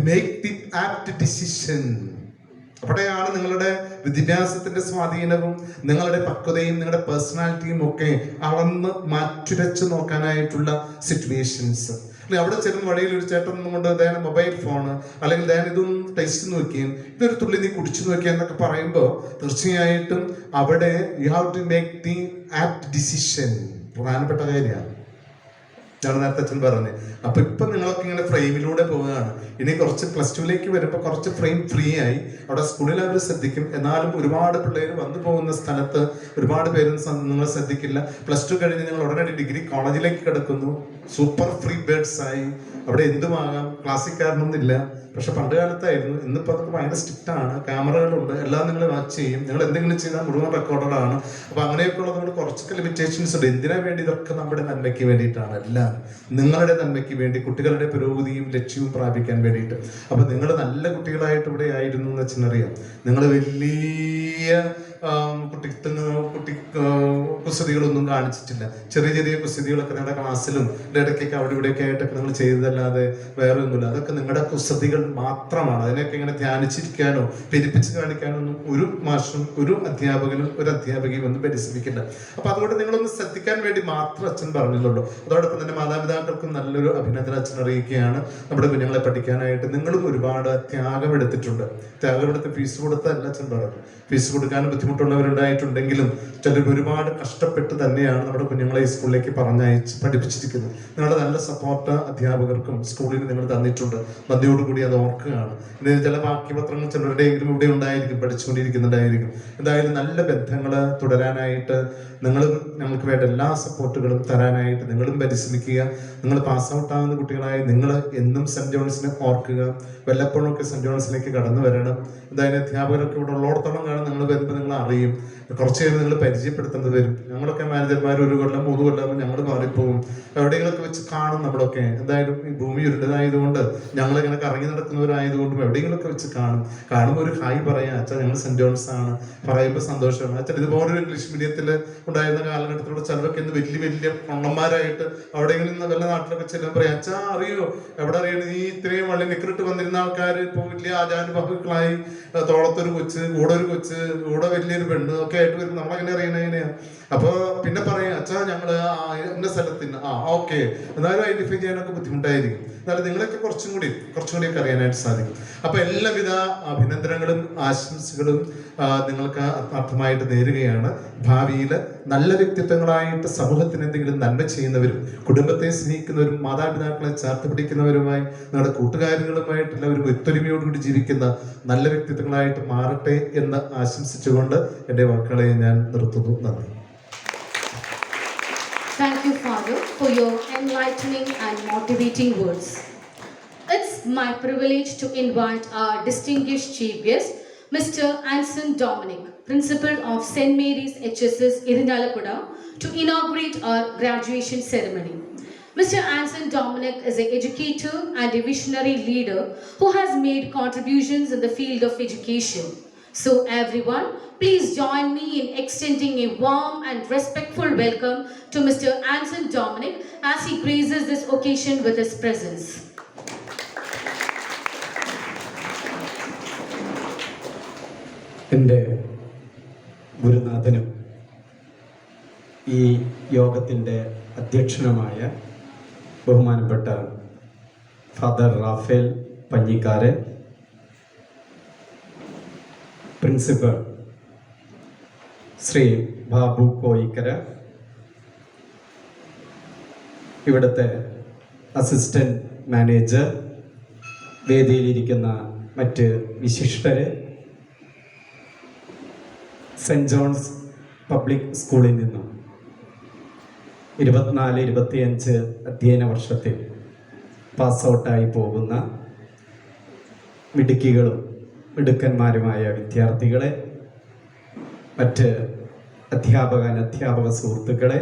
Speaker 4: Make the apt decision. അവിടെയാണ് നിങ്ങളുടെ വിദ്യാഭ്യാസത്തിന്റെ സ്വാധീനവും നിങ്ങളുടെ പക്വതയും നിങ്ങളുടെ പേഴ്സണാലിറ്റിയും ഒക്കെ അളന്ന് മാറ്റുരച്ച് നോക്കാനായിട്ടുള്ള സിറ്റുവേഷൻസ്. അവിടെ ചെല്ലുന്ന വഴിയിൽ ഒരു ചേട്ടൻ കൊണ്ട് ദേന മൊബൈൽ ഫോണ് അല്ലെങ്കിൽ ദേന ഇതൊന്നും ടേസ്റ്റ് നോക്കിയും ഇതൊരു തുള്ളി നീ കുടിച്ചു നോക്കിയാൽ എന്നൊക്കെ പറയുമ്പോൾ തീർച്ചയായിട്ടും അവിടെ you have to make the apt decision. പ്രധാനപ്പെട്ട കാര്യമാണ്. ഞാൻ നേരത്തെ അച്ഛൻ പറഞ്ഞു. അപ്പൊ ഇപ്പൊ നിങ്ങളൊക്കെ ഇങ്ങനെ ഫ്രെയിമിലൂടെ പോവുകയാണ്. ഇനി കുറച്ച് +2ലേക്ക് വരുമ്പോൾ കുറച്ച് ഫ്രെയിം ഫ്രീ ആയി. അവിടെ സ്കൂളിൽ അവർ ശ്രദ്ധിക്കും. എന്നാലും ഒരുപാട് പിള്ളേർ വന്നു പോകുന്ന സ്ഥലത്ത് ഒരുപാട് പേരും നിങ്ങൾ ശ്രദ്ധിക്കില്ല. +2 കഴിഞ്ഞ് നിങ്ങൾ ഉടനടി ഡിഗ്രി കോളേജിലേക്ക് കിടക്കുന്നു. സൂപ്പർ ഫ്രീ ബേർഡ്സ് ആയി. അവിടെ എന്തുമാകാം, ക്ലാസ്സിൽ കയറണമെന്നില്ല. പക്ഷെ പണ്ട് കാലത്തായിരുന്നു. ഇന്നിപ്പോൾ അതൊക്കെ ഭയങ്കര സ്ട്രിക്റ്റ് ആണ്. ക്യാമറകളുണ്ട്, എല്ലാം നിങ്ങൾ വാച്ച് ചെയ്യും. നിങ്ങൾ എന്തെങ്കിലും ചെയ്താൽ മുഴുവൻ റെക്കോർഡറാണ്. അപ്പൊ അങ്ങനെയൊക്കെ ഉള്ളതുകൊണ്ട് കുറച്ചൊക്കെ ലിമിറ്റേഷൻസ് ഉണ്ട്. എന്തിനാ വേണ്ടി? ഇതൊക്കെ നമ്മുടെ നന്മയ്ക്ക് വേണ്ടിയിട്ടാണ്. എല്ലാം നിങ്ങളുടെ നന്മയ്ക്ക് വേണ്ടി, കുട്ടികളുടെ പുരോഗതിയും ലക്ഷ്യവും പ്രാപിക്കാൻ വേണ്ടിയിട്ട്. അപ്പൊ നിങ്ങൾ നല്ല കുട്ടികളായിട്ട് ഇവിടെ ആയിരുന്നു എന്ന് വെച്ചറിയാം. നിങ്ങൾ വലിയ കുസൃതികളൊന്നും കാണിച്ചിട്ടില്ല. ചെറിയ ചെറിയ കുസൃതികളൊക്കെ നിങ്ങളുടെ ക്ലാസ്സിലും ഇടയ്ക്കൊക്കെ അവിടെ ഇവിടെയൊക്കെ ആയിട്ടൊക്കെ നിങ്ങൾ ചെയ്തതല്ലാതെ വേറെ ഒന്നുമില്ല. അതൊക്കെ നിങ്ങളുടെ കുസൃതികൾ മാത്രമാണ്. അതിനൊക്കെ ഇങ്ങനെ ധ്യാനിച്ചിരിക്കാനോ പെരുപ്പിച്ച് കാണിക്കാനോ ഒന്നും ഒരു മാഷും ഒരു അധ്യാപകനും ഒരു അധ്യാപികയും ഒന്നും പരിശ്രമിക്കില്ല. അപ്പൊ അതുകൊണ്ട് നിങ്ങളൊന്ന് ശ്രദ്ധിക്കാൻ വേണ്ടി മാത്രം അച്ഛൻ പറഞ്ഞിട്ടുള്ളൂ. അതോടൊപ്പം തന്നെ മാതാപിതാക്കൾക്കും നല്ലൊരു അഭിനന്ദനം അച്ഛൻ അറിയിക്കുകയാണ്. നമ്മുടെ കുഞ്ഞുങ്ങളെ പഠിക്കാനായിട്ട് നിങ്ങളും ഒരുപാട് ത്യാഗമെടുത്തിട്ടുണ്ട്. ത്യാഗമെടുത്ത് ഫീസ് കൊടുത്തല്ല അച്ഛൻ പറഞ്ഞു. ഫീസ് കൊടുക്കാൻ ബുദ്ധിമുട്ടുള്ളവരുണ്ടായിട്ടുണ്ടെങ്കിലും ചിലർ ഒരുപാട് കഷ്ടപ്പെട്ട് തന്നെയാണ് നമ്മുടെ കുഞ്ഞുങ്ങളെ ഈ സ്കൂളിലേക്ക് പറഞ്ഞയച്ച് പഠിപ്പിച്ചിരിക്കുന്നത്. നിങ്ങളുടെ നല്ല സപ്പോർട്ട് അധ്യാപകർക്കും സ്കൂളിൽ നിങ്ങൾ തന്നിട്ടുണ്ട്. നന്ദിയോടുകൂടി അത് ഓർക്കുകയാണ്. ഇനി ചില ബാക്കിപത്രങ്ങൾ ചിലരുടെയെങ്കിലും ഇവിടെ ഉണ്ടായിരിക്കും, പഠിച്ചുകൊണ്ടിരിക്കുന്നുണ്ടായിരിക്കും. എന്തായാലും നല്ല ബന്ധങ്ങൾ തുടരാനായിട്ട് നിങ്ങളും ഞങ്ങൾക്ക് വേണ്ട എല്ലാ സപ്പോർട്ടുകളും തരാനായിട്ട് നിങ്ങളും പരിശ്രമിക്കുക. നിങ്ങൾ പാസ് ഔട്ട് ആകുന്ന കുട്ടികളായി നിങ്ങൾ എന്നും സെന്റ് ജോൺസിനെ ഓർക്കുക. വല്ലപ്പോഴൊക്കെ സെന്റ് ജോൺസിലേക്ക് കടന്നു വരണം. എന്തായാലും അധ്യാപകരൊക്കെ ഇവിടെ ഉള്ളോടത്തോളം കാണാൻ നിങ്ങൾ വരുമ്പോൾ നിങ്ങൾ അറിയും. കുറച്ച് കഴിയുമ്പോൾ നിങ്ങൾ പരിചയപ്പെടുത്തേണ്ടത് വരും. ഞങ്ങളൊക്കെ മാനേജർമാർ 1 കൊല്ലം 3 കൊല്ലം ഞങ്ങൾ മാറിപ്പോകും. എവിടെയെങ്കിലൊക്കെ വെച്ച് കാണും നമ്മളൊക്കെ. എന്തായാലും ഈ ഭൂമി ഉരുണ്ടതായതുകൊണ്ട് ഞങ്ങളിങ്ങനെ കറങ്ങി നടക്കുന്നവരായതുകൊണ്ടും എവിടെയെങ്കിലുമൊക്കെ വെച്ച് കാണുമ്പോൾ ഒരു ഹായ് പറയാം. അച്ഛാ ഞങ്ങൾ സെന്റ് ജോൺസ് ആണ് പറയുമ്പോൾ സന്തോഷമാണ്. അച്ഛൻ ഇതുപോലൊരു ഇംഗ്ലീഷ് മീഡിയത്തിൽ ഉണ്ടായിരുന്ന കാലഘട്ടത്തിലൂടെ ചിലരൊക്കെ ഇന്ന് വലിയ വലിയ പണ്ണന്മാരായിട്ട് അവിടെയെങ്കിലും വല്ല നാട്ടിലൊക്കെ ചെല്ലുമ്പോൾ പറയാം, അച്ഛാ അറിയോ, എവിടെ അറിയണം, നീ ഇത്രയും വള്ളി നിക്കറിട്ട് വന്നിരുന്ന ആൾക്കാർ ഇപ്പോൾ വലിയ ആചാനുബാഹുക്കളായി, തോളത്തൊരു കൊച്ച്, കൂടെ ഒരു കൊച്ച്, കൂടെ വലിയൊരു പെണ്ണ് ഒക്കെ ആയിട്ട് വരും. നമ്മളെങ്ങനെ അറിയണ എങ്ങനെയാണ്? അപ്പൊ പിന്നെ പറയാം, അച്ഛാ ഞങ്ങള് എന്റെ സ്ഥലത്തിന് ഓക്കെ, എന്നാലും ഐഡന്റിഫൈ ചെയ്യാനൊക്കെ ബുദ്ധിമുട്ടായിരിക്കും. എന്നാലും നിങ്ങളൊക്കെ കുറച്ചും കൂടിയൊക്കെ അറിയാനായിട്ട് സാധിക്കും. അപ്പൊ എല്ലാവിധ അഭിനന്ദനങ്ങളും ആശംസകളും നിങ്ങൾക്ക് ആത്മാർത്ഥമായിട്ട് നേരുകയാണ്. ഭാവിയിൽ നല്ല വ്യക്തിത്വങ്ങളായിട്ട് സമൂഹത്തിന് എന്തെങ്കിലും നന്മ ചെയ്യുന്നവരും കുടുംബത്തെ സ്നേഹിക്കുന്നവരും മാതാപിതാക്കളെ ചേർത്ത് പിടിക്കുന്നവരുമായി നിങ്ങളുടെ കൂട്ടുകാരികളുമായിട്ടുള്ള ഒരു ഒത്തൊരുമയോടുകൂടി ജീവിക്കുന്ന നല്ല വ്യക്തിത്വങ്ങളായിട്ട് മാറട്ടെ എന്ന് ആശംസിച്ചുകൊണ്ട് എൻ്റെ വാക്കുകളെ ഞാൻ നിർത്തുന്നു. നന്ദി.
Speaker 1: Thank you, Father, for your enlightening and motivating words. It's my privilege to invite our distinguished chief guest, Mr. Anson Dominic, Principal of St. Mary's HSS Irundalakuda, to inaugurate our graduation ceremony. Mr. Anson Dominic is an educator and a visionary leader who has made contributions in the field of education. So everyone, please join me in extending a warm and respectful welcome to Mr. Anson Dominic as he graces this occasion with his presence.
Speaker 5: എൻ്റെ ഗുരുനാഥനും ഈ യോഗത്തിൻ്റെ അധ്യക്ഷനുമായ ബഹുമാനപ്പെട്ട father Raphael Panjikkaran, principal Shri Babu Koikkara, ഇവിടുത്തെ assistant manager, വേദിയിലിരിക്കുന്ന മറ്റ് വിശിഷ്ടര്, cent John's public സ്കൂളിൽ നിന്നും 24-25 അധ്യയന വർഷത്തിൽ പാസ് ഔട്ടായി പോകുന്ന മിടുക്കന്മാരുമായ വിദ്യാർത്ഥികളെ, മറ്റ് അധ്യാപക സുഹൃത്തുക്കളെ,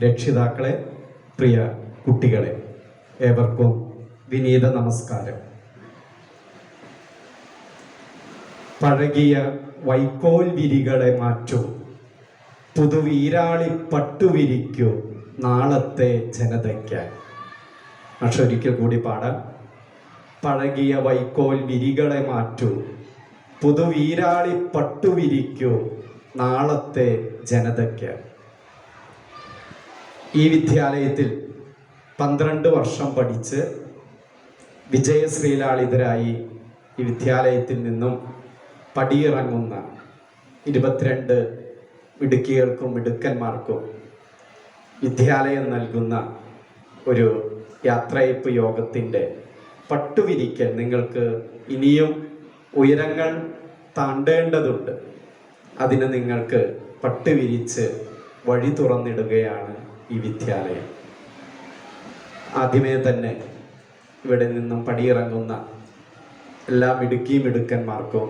Speaker 5: രക്ഷിതാക്കളെ, പ്രിയ കുട്ടികളെ, ഏവർക്കും വിനീത നമസ്കാരം. പഴകിയ വൈക്കോൽ വിരികളെ മാറ്റൂ, പുതുവീരാളി പട്ടുവിരിക്കൂ നാളത്തെ ജനതയ്ക്കായി. പക്ഷെ ഒരിക്കൽ കൂടി പാടാം. പഴകിയ വൈക്കോൽ വിരികളെ മാറ്റൂ, പുതുവീരാളി പട്ടുവിരിക്കൂ നാളത്തെ ജനതയ്ക്ക്. ഈ വിദ്യാലയത്തിൽ 12 വർഷം പഠിച്ച് വിജയശ്രീലാളിതരായി ഈ വിദ്യാലയത്തിൽ നിന്നും പടിയിറങ്ങുന്ന 22 മിടുക്കികൾക്കും മിടുക്കന്മാർക്കും വിദ്യാലയം നൽകുന്ന ഒരു യാത്രയപ്പ് യോഗത്തിൻ്റെ പട്ടുവിരിക്കൽ നിങ്ങൾക്ക് ഇനിയും ഉയരങ്ങൾ താണ്ടേണ്ടതുണ്ട്. അതിന് നിങ്ങൾക്ക് പട്ടുവിരിച്ച് വഴി തുറന്നിടുകയാണ് ഈ വിദ്യാലയം. ആദ്യമേ തന്നെ ഇവിടെ നിന്നും പടിയിറങ്ങുന്ന എല്ലാ മിടുക്കന്മാർക്കും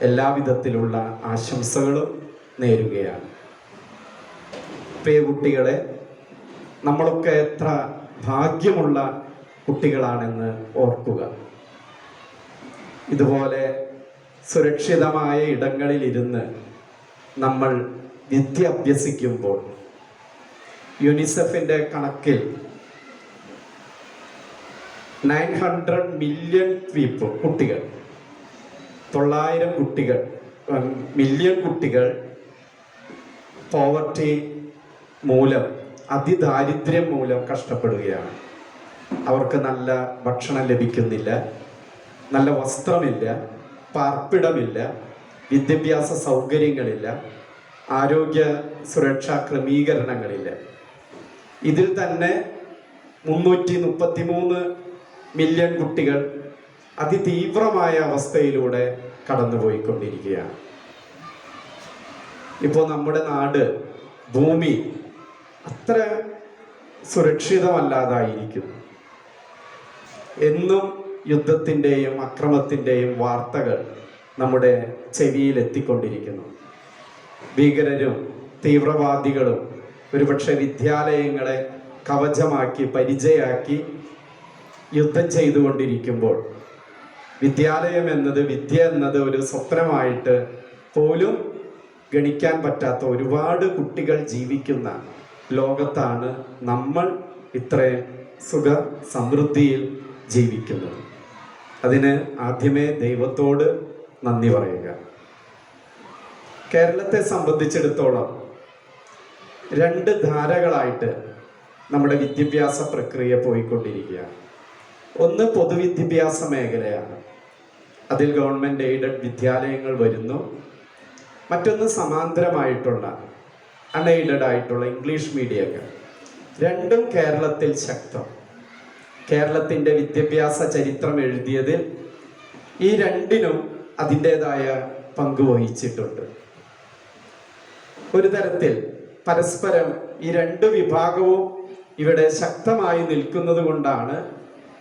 Speaker 5: എല്ലാവിധത്തിലുള്ള ആശംസകളും നേരുകയാണ്. പ്രിയ കുട്ടികളെ, നമ്മളൊക്കെ എത്ര ഭാഗ്യമുള്ള കുട്ടികളാണെന്ന് ഓർക്കുക. ഇതുപോലെ സുരക്ഷിതമായ ഇടങ്ങളിലിരുന്ന് നമ്മൾ വിദ്യ അഭ്യസിക്കുമ്പോൾ യുനിസെഫിൻ്റെ കണക്കിൽ 900 മില്യൺ കുട്ടികൾ 900 മില്യൺ കുട്ടികൾ പോവർട്ടി മൂലം, അതിദാരിദ്ര്യം മൂലം കഷ്ടപ്പെടുകയാണ്. അവർക്ക് നല്ല ഭക്ഷണം ലഭിക്കുന്നില്ല, നല്ല വസ്ത്രമില്ല, പാർപ്പിടമില്ല, വിദ്യാഭ്യാസ സൗകര്യങ്ങളില്ല, ആരോഗ്യ സുരക്ഷാ ക്രമീകരണങ്ങളില്ല. ഇതിൽ തന്നെ 333 മില്യൺ കുട്ടികൾ അതിതീവ്രമായ അവസ്ഥയിലൂടെ കടന്നുപോയിക്കൊണ്ടിരിക്കുകയാണ്. ഇപ്പോൾ നമ്മുടെ നാട്, ഭൂമി അത്ര സുരക്ഷിതമല്ലാതായിരിക്കുന്നു. എന്നും യുദ്ധത്തിൻ്റെയും അക്രമത്തിൻ്റെയും വാർത്തകൾ നമ്മുടെ ചെവിയിൽ എത്തിക്കൊണ്ടിരിക്കുന്നു. ഭീകരരും തീവ്രവാദികളും ഒരുപക്ഷെ വിദ്യാലയങ്ങളെ കവചമാക്കി പരിചയാക്കി യുദ്ധം ചെയ്തുകൊണ്ടിരിക്കുമ്പോൾ വിദ്യാലയം എന്നത്, വിദ്യ എന്നത് ഒരു സ്വപ്നമായിട്ട് പോലും ഗണിക്കാൻ പറ്റാത്ത ഒരുപാട് കുട്ടികൾ ജീവിക്കുന്ന ലോകത്താണ് നമ്മൾ ഇത്രയും സുഖ സമൃദ്ധിയിൽ ജീവിക്കുന്നത്. അതിന് ആദ്യമേ ദൈവത്തോട് നന്ദി പറയുക. കേരളത്തെ സംബന്ധിച്ചിടത്തോളം 2 ധാരകളായിട്ട് നമ്മുടെ വിദ്യാഭ്യാസ പ്രക്രിയ പോയിക്കൊണ്ടിരിക്കുകയാണ്. ഒന്ന് പൊതുവിദ്യാഭ്യാസ മേഖലയാണ്. അതിൽ ഗവൺമെൻറ് എയ്ഡഡ് വിദ്യാലയങ്ങൾ വരുന്നു. മറ്റൊന്ന് സമാന്തരമായിട്ടുള്ള അൺഎയ്ഡഡ് ആയിട്ടുള്ള ഇംഗ്ലീഷ് മീഡിയങ്ങൾ. രണ്ടും കേരളത്തിൽ ശക്തം. കേരളത്തിൻ്റെ വിദ്യാഭ്യാസ ചരിത്രം എഴുതിയതിൽ ഈ രണ്ടിനും അതിൻ്റേതായ പങ്ക് വഹിച്ചിട്ടുണ്ട്. ഒരു തരത്തിൽ പരസ്പരം ഈ 2 വിഭാഗവും ഇവിടെ ശക്തമായി നിൽക്കുന്നത് കൊണ്ടാണ്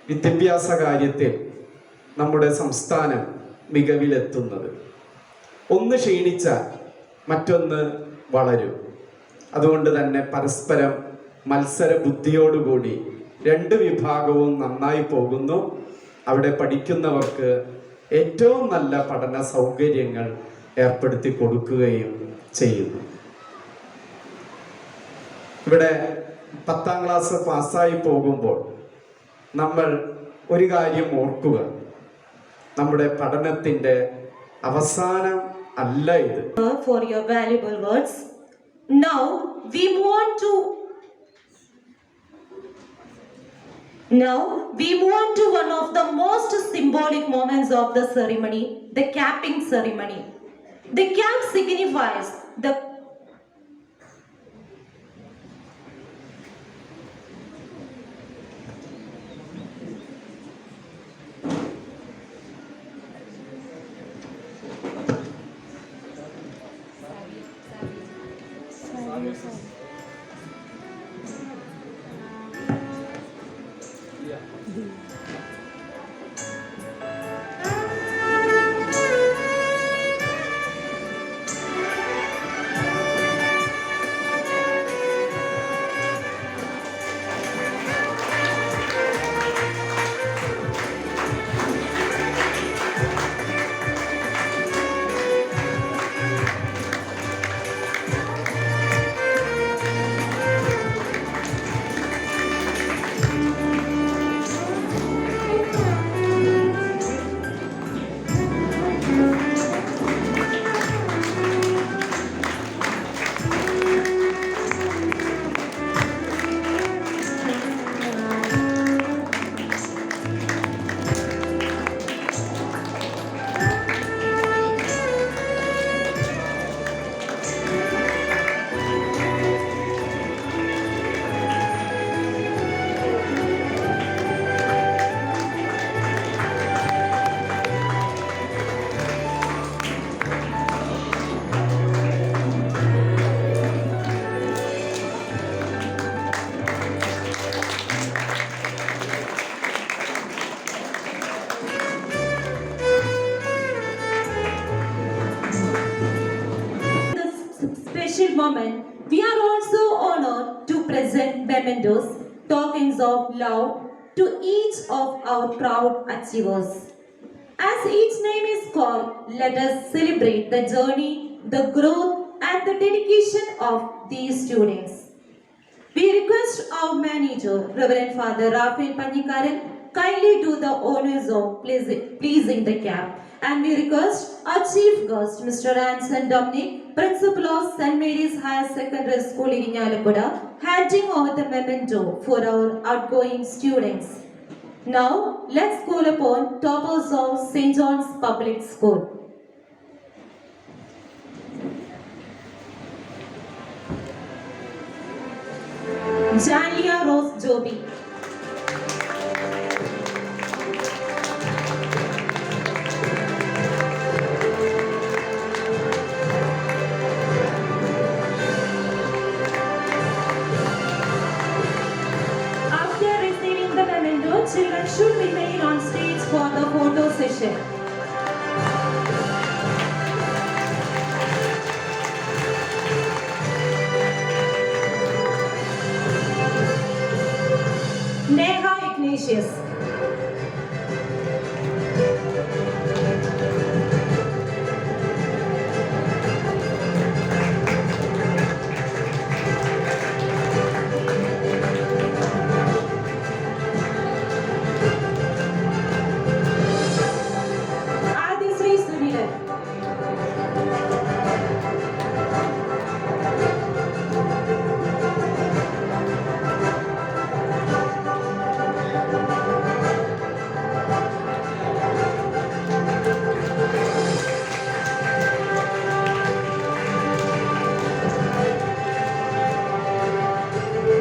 Speaker 5: വിദ്യാഭ്യാസ കാര്യത്തിൽ നമ്മുടെ സംസ്ഥാനം മികവിലെത്തുന്നത്. ഒന്ന് ക്ഷീണിച്ചാൽ മറ്റൊന്ന് വളരും. അതുകൊണ്ട് തന്നെ പരസ്പരം മത്സര ബുദ്ധിയോടുകൂടി 2 വിഭാഗവും നന്നായി പോകുന്നു. അവിടെ പഠിക്കുന്നവർക്ക് ഏറ്റവും നല്ല പഠന സൗകര്യങ്ങൾ ഏർപ്പെടുത്തി കൊടുക്കുകയും ചെയ്യുന്നു. ഇവിടെ 10ാം ക്ലാസ് പാസ്സായി പോകുമ്പോൾ നമ്മൾ ഒരു കാര്യം ഓർക്കുക, നമ്മുടെ പഠനത്തിൻ്റെ അവസാനം അല്ല ഇത്.
Speaker 6: For your valuable words. Now we move on to one of the most symbolic moments of the ceremony, the capping ceremony. The cap signifies the moment, we are also honored to present mementos, tokens of love, to each of our proud achievers. As each name is called, let us celebrate the journey, the growth, and the dedication of these students. We request our manager, Reverend Father Raphael Panyikaran, kindly do the honors of pleasing the cap. And we request our chief guest, Mr. Anson Dominic, Principal of St. Mary's Higher Secondary School in Inyalakuda, handing over the memento for our outgoing students. Now, let's call upon toppers of St. John's Public School. Jalia Rose Joby. After receiving the memento, children should remain on stage for the photo session. Neha Ignatius. Adisri Sunilan.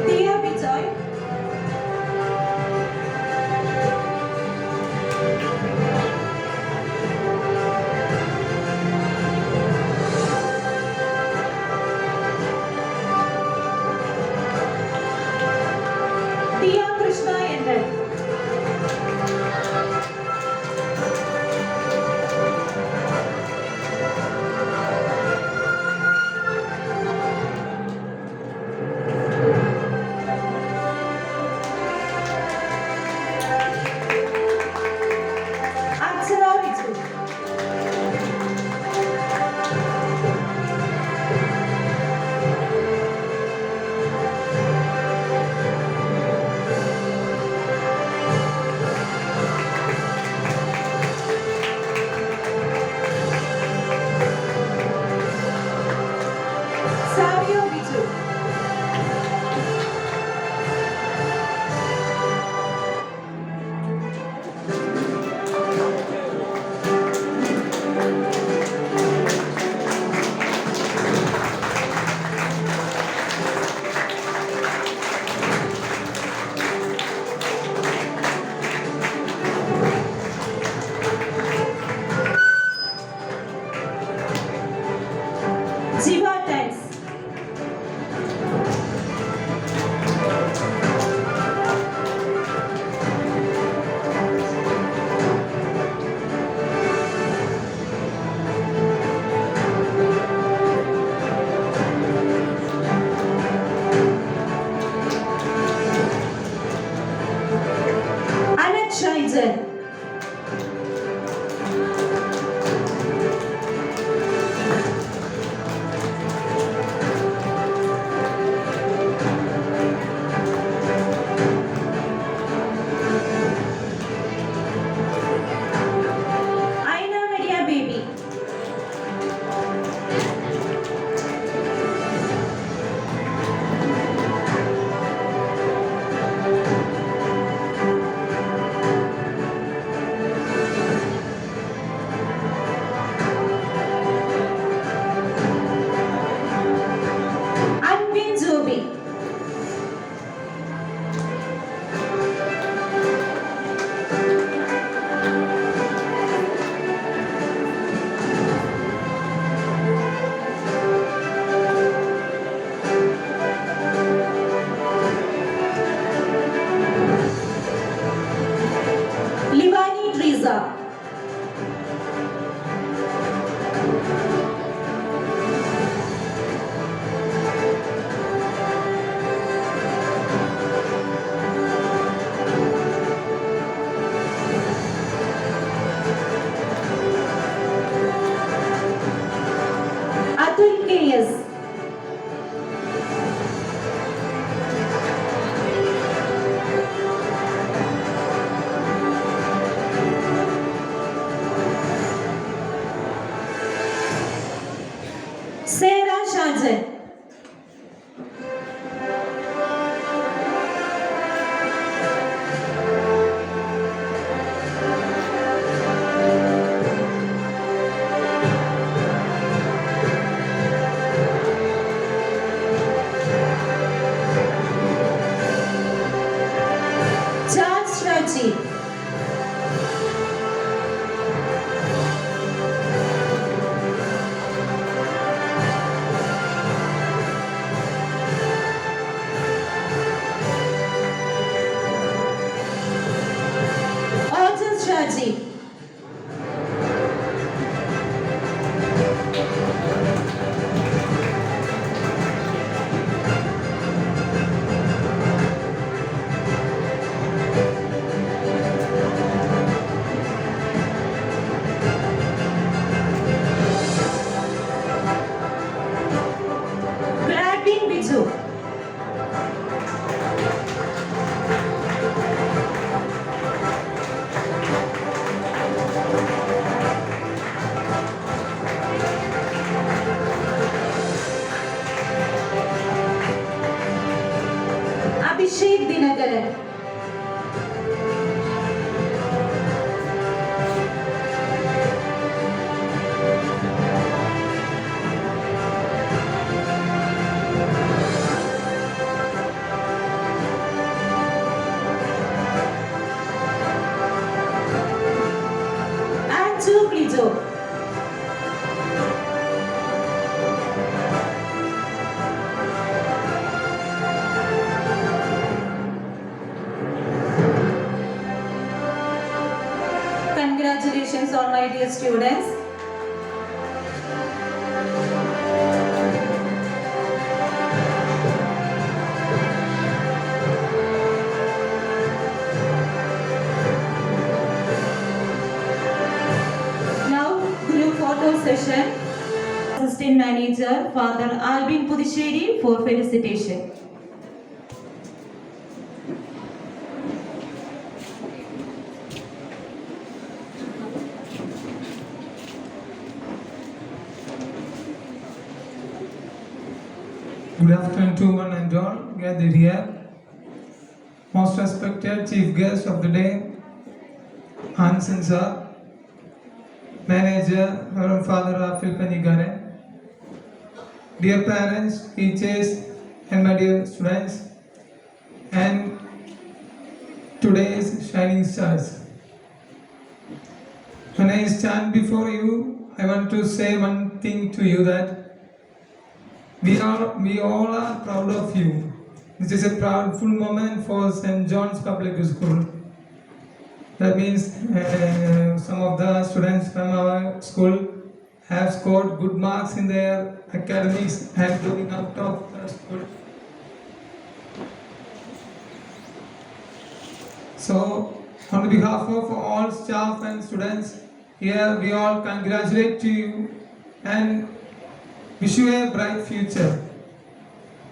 Speaker 6: Dia Vijay. Dia Krishna Endal. Archana Riju. Savio Viju. Jiva Times. Anat Shaijan. Aina Maria Baby. Rajiv. Gladwin Biju. Abhishek Dinagaran. Andrew Blijo. Congratulations, all my dear students. Now, group photo session. Assistant Manager Father Albin Pudisheri for felicitation.
Speaker 7: Good afternoon to one and all gathered here. Most respected chief guest of the day, Hansen sir, manager, Reverend Father Raphael Panigare, dear parents, teachers, and my dear students, and today's shining stars. When I stand before you, I want to say one thing to you, that we all are proud of you. This is a proudful moment for St. John's Public School. That means some of the students from our school have scored good marks in their academics and going out of the school. So, on behalf of all staff and students here, we all congratulate to you and wish you a bright future.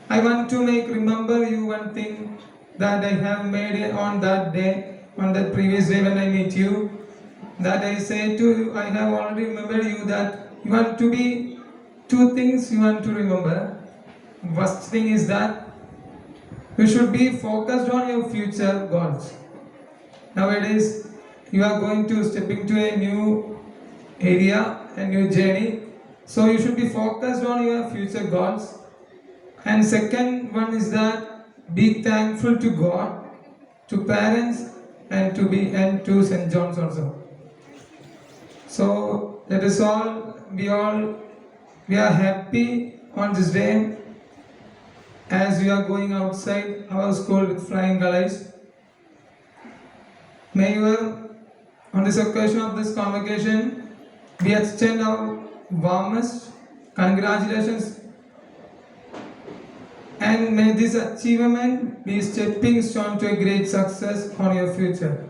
Speaker 7: I want to remember you one thing that I have made it on that day, on that previous day when I meet you, that I say to you, I have already remembered you, that you want to be two things you want to remember. First thing is that you should be focused on your future goals. Nowadays, you are going to step into a new area, a new journey. So you should be focused on your future goals. And second one is that be thankful to God, to parents, and to St. John's also. So let us all we are happy on this day as we are going outside our school with flying colors. May you, on this occasion of this convocation, we extend our warmest congratulations, and may this achievement be a stepping stone to a great success on your future.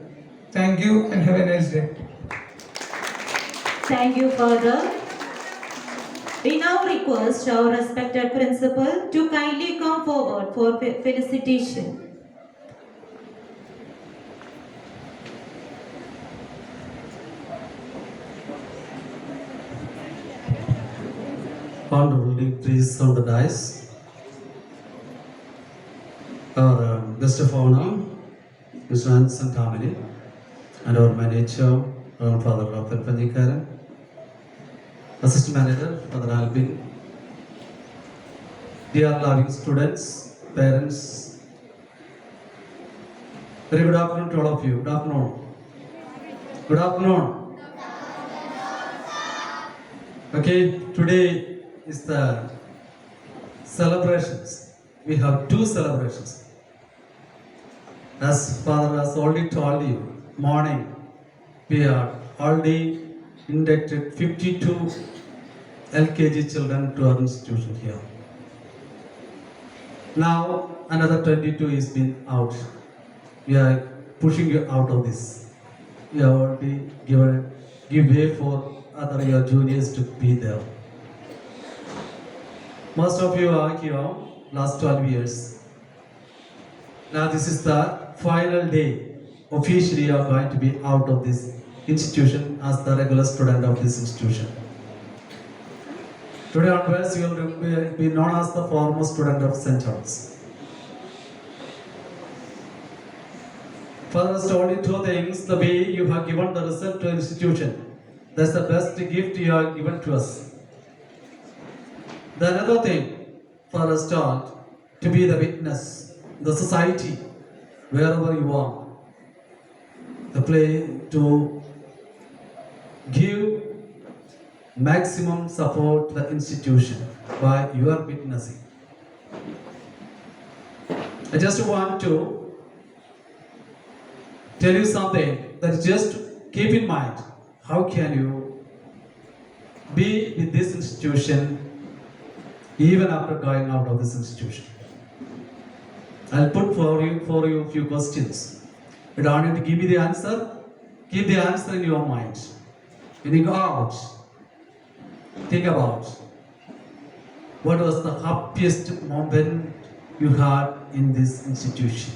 Speaker 7: Thank you and have a nice day.
Speaker 6: Thank you, Father. We now request our respected principal to kindly come forward for felicitation.
Speaker 5: Honorably please on the dais. Our guest of honor, Mr. Anson Tamini, and our manager, Father Raphael Panigare, Assistant Manager, Father Albin, dear loving students, parents, very good afternoon to all of you. Good afternoon. Good afternoon. Okay, today is the celebrations. We have two celebrations. As Father has already told you, morning we are already inducted 52 LKG children to our institution here. Now another 22 is been out. We are pushing you out of this. We have already give way for other your juniors to be there. Most of you are here last 12 years. Now this is the final day. Officially you are going to be out of this institution as the regular student of this institution. Today onwards you will be known as the foremost student of St. John's. First, only two things: the way you have given the result to the institution. That's the best gift you have given to us. The another thing for us to be the witness, the society, wherever you are, the play to give maximum support to the institution by your witnessing. I just want to tell you something that just keep in mind. How can you be with this institution even after going out of this institution? I'll put for you a few questions. You don't need to give me the answer. Keep the answer in your mind. When you go out, think about what was the happiest moment you had in this institution.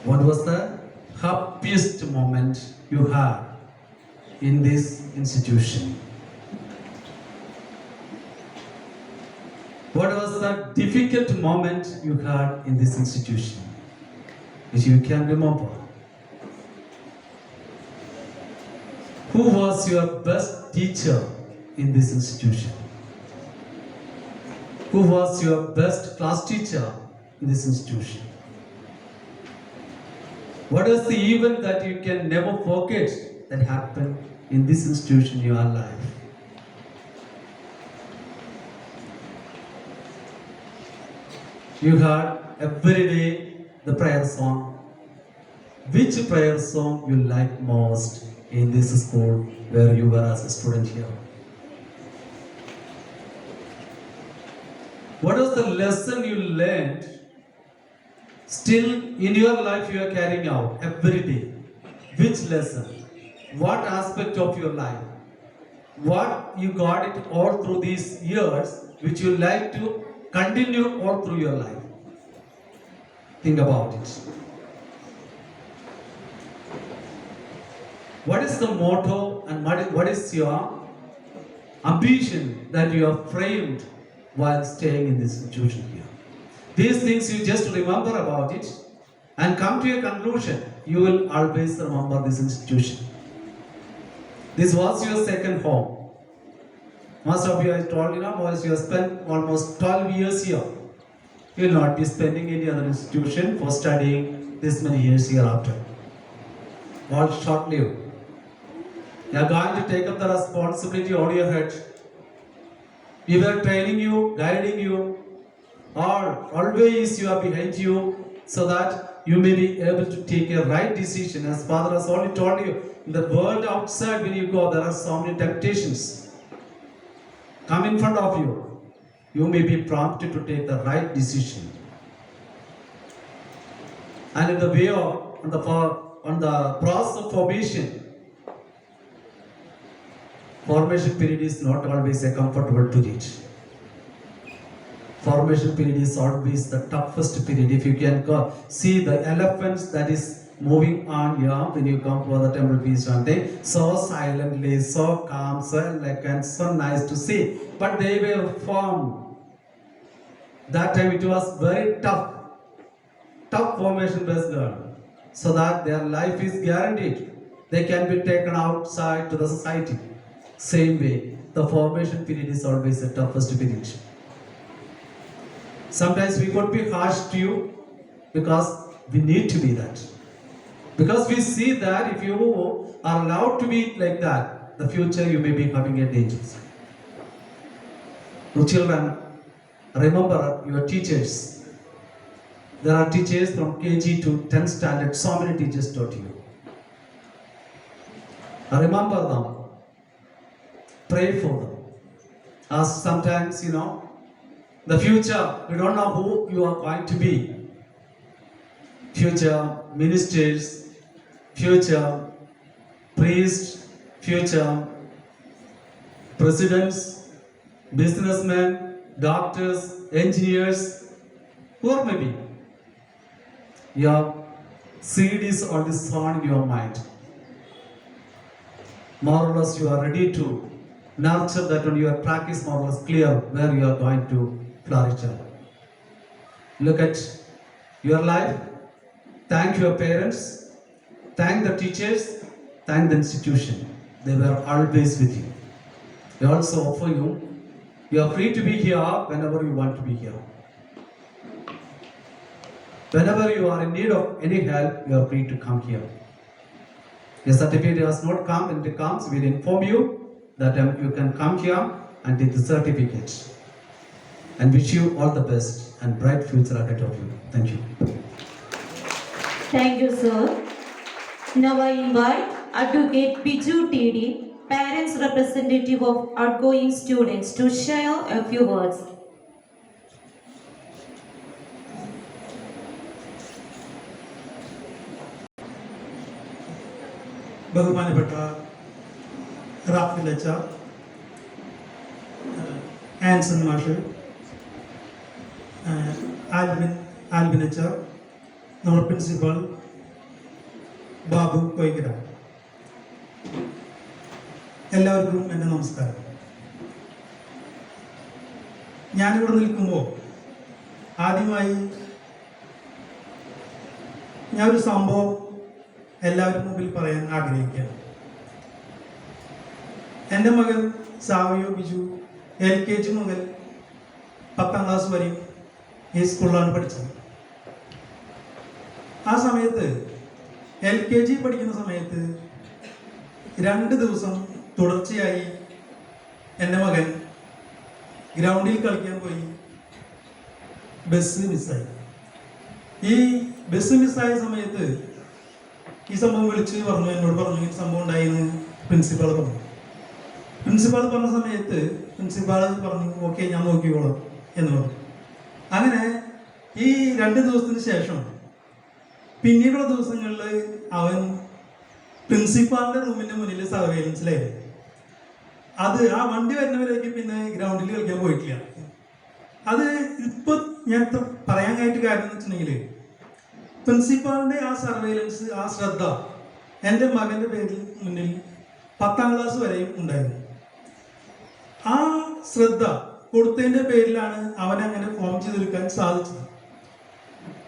Speaker 5: What was the happiest moment you had in this institution? What was the difficult moment you had in this institution, which you can remember? Who was your best teacher in this institution? Who was your best class teacher in this institution? What is the event that you can never forget that happened in this institution in your life? You heard every day the prayer song. Which prayer song you like most in this school where you were as a student here? What was the lesson you learned still in your life you are carrying out every day? Which lesson? What aspect of your life? What you got it all through these years which you like to continue all through your life? Think about it. What is the motto and what is your ambition that you have framed while staying in this institution here? These things you just remember about it and come to a conclusion. You will always remember this institution. This was your second home. Most of you, I told you now, was you have spent almost 12 years here. You will not be spending any other institution for studying this many years hereafter. All short-lived. You are going to take up the responsibility on your head. We were training you, guiding you, or always you are behind you so that you may be able to take a right decision. As Father has already told you, in the world outside when you go, there are so many temptations come in front of you. You may be prompted to take the right decision. And in the way of, on the process of formation period is not always a comfortable period. Formation period is always the toughest period. If you can go see the elephants that is moving on here when you come for the temple feast one day, so silently, so calm, so elegant, so nice to see. But they were formed. That time it was very tough formation based learning, so that their life is guaranteed. They can be taken outside to the society. Same way, the formation period is always the toughest period. Sometimes we could be harsh to you because we need to be that. Because we see that if you are allowed to be like that, the future you may be having a danger. So children, remember your teachers. There are teachers from KG to 10th standard, so many teachers taught you. Remember them. Pray for them. As sometimes, the future, you don't know who you are going to be. Future ministers, future priests, future presidents, businessmen, doctors, engineers, whoever may be. Your seed is already sown in your mind. More or less you are ready to nurture that when your track is more or less clear where you are going to flourish. Look at your life. Thank your parents. Thank the teachers. Thank the institution. They were always with you. They also offer you. You are free to be here whenever you want to be here. Whenever you are in need of any help, you are free to come here. The certificate has not come, and it comes, we will inform you that you can come here and take the certificate. And wish you all the best and bright future ahead of you. Thank you.
Speaker 6: Thank you, sir. Now I invite Advocate Biju TD, parents representative of outgoing students, to share a few words.
Speaker 8: ബഹുമാനപ്പെട്ട റാഫിൽ അച്ച, ആൻസൺ മാഷ്, ആൽബിൻ അച്ച, നമ്മുടെ principal Babu കൊയ്ക്കര, എല്ലാവർക്കും എൻ്റെ നമസ്കാരം. ഞാനിവിടെ നിൽക്കുമ്പോൾ ആദ്യമായി ഞാനൊരു സംഭവം എല്ലാവരും മുമ്പിൽ പറയാൻ ആഗ്രഹിക്കുകയാണ്. എൻ്റെ മകൻ സാവിയോ ബിജു LKG മുതൽ 10ാം ക്ലാസ് വരെയും ഈ സ്കൂളിലാണ് പഠിച്ചത്. ആ സമയത്ത് LKG പഠിക്കുന്ന സമയത്ത് 2 ദിവസം തുടർച്ചയായി എൻ്റെ മകൻ ഗ്രൗണ്ടിൽ കളിക്കാൻ പോയി ബസ് മിസ്സായി. ഈ ബസ് മിസ്സായ സമയത്ത് ഈ സംഭവം വിളിച്ച് എന്നോട് പറഞ്ഞു ഈ സംഭവം ഉണ്ടായിന്ന് പ്രിൻസിപ്പാൾ പറഞ്ഞു. പ്രിൻസിപ്പാൾ പറഞ്ഞ സമയത്ത് പ്രിൻസിപ്പാൾ പറഞ്ഞു ഓക്കെ ഞാൻ നോക്കിക്കോളാം എന്ന് പറഞ്ഞു. അങ്ങനെ ഈ 2 ദിവസത്തിന് ശേഷം പിന്നീടുള്ള ദിവസങ്ങളിൽ അവൻ പ്രിൻസിപ്പാളിൻ്റെ റൂമിൻ്റെ മുന്നിൽ സർവൈലൻസിലായിരുന്നു. അത് ആ വണ്ടി വരുന്നവരേക്ക് പിന്നെ ഗ്രൗണ്ടിൽ കളിക്കാൻ പോയിട്ടില്ല. അത് ഇപ്പോൾ ഞാൻ പറയാൻ കഴിഞ്ഞിട്ട് കാര്യം എന്ന് വെച്ചിട്ടുണ്ടെങ്കിൽ പ്രിൻസിപ്പാളിൻ്റെ ആ സർവൈലൻസ്, ആ ശ്രദ്ധ എൻ്റെ മകൻ്റെ പേരിൽ മുന്നിൽ 10ാം ക്ലാസ് വരെയും ഉണ്ടായിരുന്നു. ആ ശ്രദ്ധ കൊടുത്തതിൻ്റെ പേരിലാണ് അവനെ അങ്ങനെ ഫോം ചെയ്തെടുക്കാൻ സാധിച്ചത്.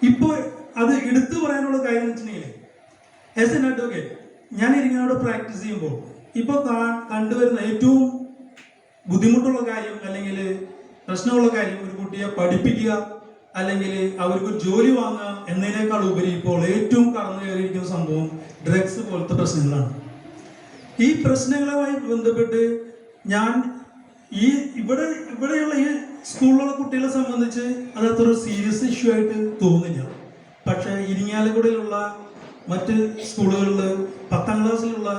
Speaker 8: ഇപ്പോൾ അത് എടുത്തു പറയാനുള്ള കാര്യം എന്ന് വെച്ചിട്ടുണ്ടെങ്കിൽ ആസ് എൻ അഡ്വക്കേറ്റ് ഞാൻ ഇരിങ്ങാട് പ്രാക്ടീസ് ചെയ്യുമ്പോൾ ഇപ്പോൾ കണ്ടുവരുന്ന ഏറ്റവും ബുദ്ധിമുട്ടുള്ള കാര്യം അല്ലെങ്കിൽ പ്രശ്നമുള്ള കാര്യം ഒരു കുട്ടിയെ പഠിപ്പിക്കുക അല്ലെങ്കിൽ അവർക്ക് ജോലി വാങ്ങുക എന്നതിനേക്കാൾ ഉപരി ഇപ്പോൾ ഏറ്റവും കടന്നു കയറിയിരിക്കുന്ന സംഭവം ഡ്രഗ്സ് പോലത്തെ പ്രശ്നങ്ങളാണ്. ഈ പ്രശ്നങ്ങളുമായി ബന്ധപ്പെട്ട് ഞാൻ ഇവിടെയുള്ള ഈ സ്കൂളിലുള്ള കുട്ടികളെ സംബന്ധിച്ച് അത് അത്ര സീരിയസ് ഇഷ്യൂ ആയിട്ട് തോന്നില്ല. പക്ഷേ ഇരിങ്ങാലക്കുടയിലുള്ള മറ്റ് സ്കൂളുകളിൽ 10ാം ക്ലാസ്സിലുള്ള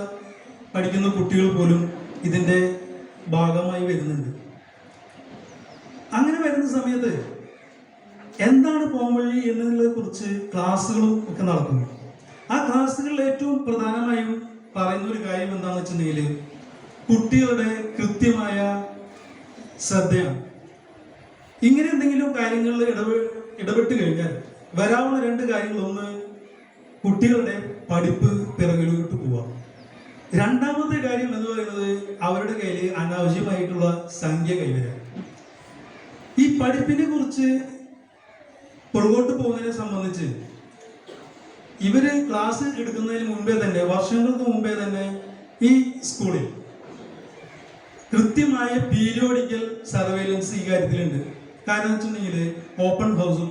Speaker 8: പഠിക്കുന്ന കുട്ടികൾ പോലും ഇതിൻ്റെ ഭാഗമായി വരുന്നുണ്ട്. അങ്ങനെ വരുന്ന സമയത്ത് എന്താണ് പോംവഴി എന്നതിനെ കുറിച്ച് ക്ലാസ്സുകളും ഒക്കെ നടക്കുന്നു. ആ ക്ലാസ്സുകളിൽ ഏറ്റവും പ്രധാനമായും പറയുന്ന ഒരു കാര്യം എന്താണെന്ന് വെച്ചിട്ടുണ്ടെങ്കിൽ കുട്ടികളുടെ കൃത്യമായ ശ്രദ്ധയാണ്. ഇങ്ങനെ എന്തെങ്കിലും കാര്യങ്ങളിൽ ഇടപെട്ട് കഴിഞ്ഞാൽ വരാവുന്ന 2 കാര്യങ്ങൾ, ഒന്ന് കുട്ടികളുടെ പഠിപ്പ് പിറകിലോട്ട് പോവുക. രണ്ടാമത്തെ കാര്യം എന്ന് പറയുന്നത് അവരുടെ കയ്യിൽ അനാവശ്യമായിട്ടുള്ള സംഖ്യ കൈവരാം. ഈ പഠിപ്പിനെ കുറിച്ച് പുറകോട്ട് പോകുന്നതിനെ സംബന്ധിച്ച് ഇവര് ക്ലാസ് എടുക്കുന്നതിന് മുമ്പേ തന്നെ, വർഷങ്ങൾക്ക് മുമ്പേ തന്നെ ഈ സ്കൂളിൽ കൃത്യമായ പീരിയോഡിക്കൽ സർവൈലൻസ് ഈ കാര്യത്തിലുണ്ട്. കാരണം വെച്ചിട്ടുണ്ടെങ്കിൽ ഓപ്പൺ ഹൗസും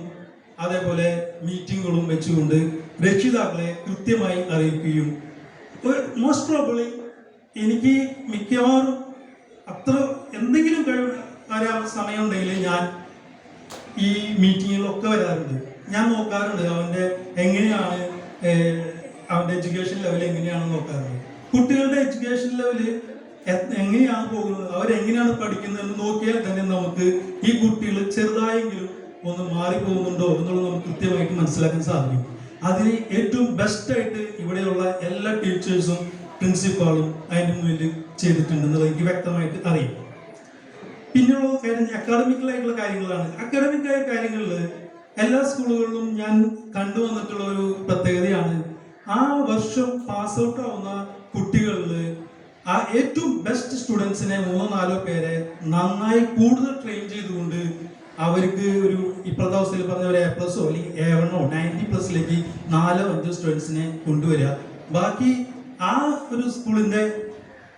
Speaker 8: അതേപോലെ മീറ്റിങ്ങുകളും വെച്ചുകൊണ്ട് രക്ഷിതാക്കളെ കൃത്യമായി അറിയിക്കുകയും മോസ്റ്റ് പ്രോബബ്ലി എനിക്ക് മിക്കവാറും അത്ര എന്തെങ്കിലും സമയം ഉണ്ടെങ്കിൽ ഞാൻ ഈ മീറ്റിങ്ങുകളൊക്കെ വരാറുണ്ട്. ഞാൻ നോക്കാറുണ്ട് അവൻ്റെ എങ്ങനെയാണ് അവൻ്റെ എഡ്യൂക്കേഷൻ ലെവൽ എങ്ങനെയാണെന്ന് നോക്കാറുണ്ട്. കുട്ടികളുടെ എഡ്യൂക്കേഷൻ ലെവല് എങ്ങനെയാണ് പോകുന്നത്, അവരെങ്ങനെയാണ് പഠിക്കുന്നതെന്ന് നോക്കിയാൽ തന്നെ നമുക്ക് ഈ കുട്ടികൾ ചെറുതായെങ്കിലും ഒന്ന് മാറിപ്പോകുന്നുണ്ടോ എന്നുള്ളത് നമുക്ക് കൃത്യമായിട്ട് മനസ്സിലാക്കാൻ സാധിക്കും. അതിന് ഏറ്റവും ബെസ്റ്റായിട്ട് ഇവിടെയുള്ള എല്ലാ ടീച്ചേഴ്സും പ്രിൻസിപ്പാളും അതിൻ്റെ മുന്നിൽ ചെയ്തിട്ടുണ്ടെന്നുള്ളത് എനിക്ക് വ്യക്തമായിട്ട് അറിയാം. പിന്നെയുള്ള കാര്യം അക്കാഡമിക്കലായിട്ടുള്ള കാര്യങ്ങളാണ്. അക്കാഡമിക്കായ കാര്യങ്ങളിൽ എല്ലാ സ്കൂളുകളിലും ഞാൻ കണ്ടുവന്നിട്ടുള്ള ഒരു പ്രത്യേകതയാണ്, ആ വർഷം പാസ് ഔട്ട് ആവുന്ന കുട്ടികളിൽ ആ ഏറ്റവും ബെസ്റ്റ് സ്റ്റുഡൻസിനെ 3-4 പേരെ നന്നായി കൂടുതൽ ട്രെയിൻ ചെയ്തുകൊണ്ട് അവർക്ക് ഒരു ഇപ്പോഴത്തെ അവസ്ഥയിൽ പറഞ്ഞ ഒരു A+ അല്ലെങ്കിൽ A1 90+ലേക്ക് 4-5 സ്റ്റുഡൻസിനെ കൊണ്ടുവരിക, ബാക്കി ആ ഒരു സ്കൂളിന്റെ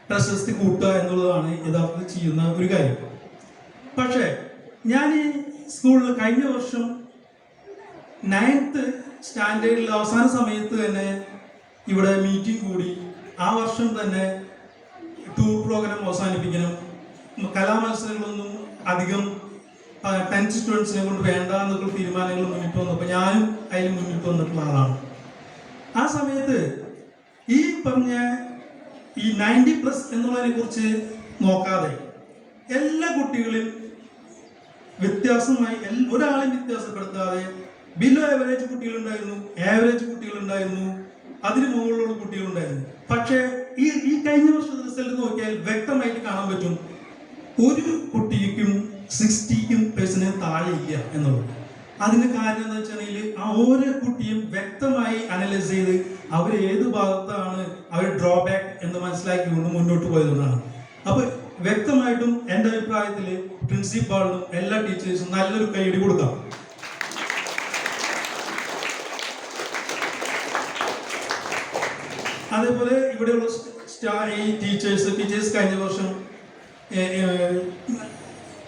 Speaker 8: പ്രശസ്തി കൂട്ടുക എന്നുള്ളതാണ് യഥാർത്ഥത്തിൽ ചെയ്യുന്ന ഒരു കാര്യം. പക്ഷേ ഞാൻ ഈ സ്കൂളിൽ കഴിഞ്ഞ വർഷം 9th സ്റ്റാൻഡേർഡിൽ അവസാന സമയത്ത് തന്നെ ഇവിടെ മീറ്റിംഗ് കൂടി. ആ വർഷം തന്നെ ടൂർ പ്രോഗ്രാം അവസാനിപ്പിക്കണം, കലാമത്സരങ്ങളൊന്നും അധികം 10th സ്റ്റുഡൻസിനെ കൊണ്ട് വേണ്ട എന്നൊക്കെ തീരുമാനങ്ങൾ മുന്നിട്ട് വന്നപ്പോൾ ഞാനും അതിൽ മുന്നിട്ട് വന്നിട്ടുള്ള ആളാണ്. ആ സമയത്ത് ഈ പറഞ്ഞ ഈ 90+ എന്നുള്ളതിനെ കുറിച്ച് നോക്കാതെ എല്ലാ കുട്ടികളും വ്യത്യാസമായി ഒരാളെയും വ്യത്യാസപ്പെടുത്താതെ ബിലോ ആവറേജ് കുട്ടികളുണ്ടായിരുന്നു, ആവറേജ് കുട്ടികളുണ്ടായിരുന്നു, അതിന് മുകളിലുള്ള കുട്ടികളുണ്ടായിരുന്നു. പക്ഷേ ഈ കഴിഞ്ഞ വർഷത്തെ റിസൾട്ട് നോക്കിയാൽ വ്യക്തമായിട്ട് കാണാൻ പറ്റും ഒരു കുട്ടിക്കും 60% താഴെ ഇല്ല എന്നുള്ളത്. അതിന്റെ കാരണം എന്താ വെച്ചിട്ടുണ്ടെങ്കിൽ ആ ഓരോ കുട്ടിയും വ്യക്തമായി അനലൈസ് ചെയ്ത് അവർ ഏത് ഭാഗത്താണ് അവർ ഡ്രോബാക്ക് എന്ന് മനസ്സിലാക്കിക്കൊണ്ട് മുന്നോട്ട് പോയതുകൊണ്ടാണ്. അപ്പൊ വ്യക്തമായിട്ടും എൻ്റെ അഭിപ്രായത്തിൽ പ്രിൻസിപ്പാളിനും എല്ലാ ടീച്ചേഴ്സും നല്ലൊരു കൈയടി കൊടുക്കാം. അതേപോലെ ഇവിടെയുള്ള ഈ ടീച്ചേഴ്സ് കഴിഞ്ഞ വർഷം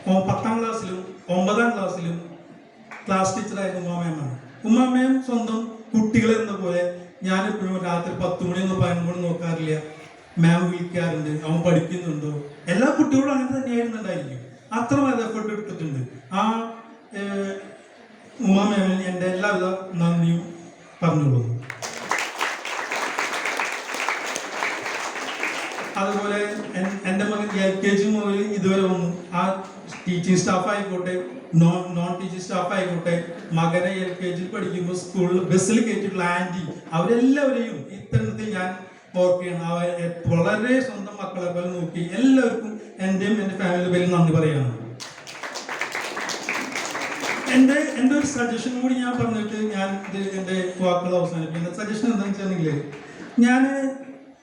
Speaker 8: 10ാം ക്ലാസ്സിലും 9ാം ക്ലാസ്സിലും ക്ലാസ് ടീച്ചറായിരുന്നു ഉമ്മാമയാണ്. ഉമ്മാമയും സ്വന്തം കുട്ടികളെ എന്ന പോലെ ഞാനെപ്പോഴും രാത്രി 10 മണി 11 മണി നോക്കാറില്ല. മാം വിളിക്കാറുണ്ട്, അവൻ പഠിക്കുന്നുണ്ടോ. എല്ലാ കുട്ടികളും അങ്ങനെ തന്നെയായിരുന്നുണ്ടായിരിക്കും. അത്രമാത്രം എഫേർട്ട് എടുത്തിട്ടുണ്ട്. ആ ഉമ്മാമേമിന് എൻ്റെ എല്ലാവിധ നന്ദിയും പറഞ്ഞോളൂ. അതുപോലെ എൻ്റെ മകൻ LKG മുതൽ ഇതുവരെ വന്നു. ആ ടീച്ചിങ് സ്റ്റാഫ് ആയിക്കോട്ടെ നോൺ ടീച്ചിങ് സ്റ്റാഫ് ആയിക്കോട്ടെ, മകനെ LKG പഠിക്കുമ്പോൾ സ്കൂളിൽ ബസ്സിൽ കയറ്റിയിട്ടുള്ള ആൻറ്റി, അവരെല്ലാവരെയും ഇത്തരത്തിൽ ഞാൻ ഓർക്കുകയാണ്. വളരെ സ്വന്തം മക്കളെ പോലെ നോക്കി എല്ലാവർക്കും എൻ്റെയും എൻ്റെ ഫാമിലി പേരിൽ നന്ദി പറയുകയാണ്. എൻ്റെ ഒരു സജഷൻ കൂടി ഞാൻ പറഞ്ഞിട്ട് ഞാൻ എൻ്റെ വാക്കുകൾ അവസാനിപ്പിക്കുന്നത്. സജഷൻ എന്താണെന്ന് വെച്ചിട്ടുണ്ടെങ്കിൽ, ഞാൻ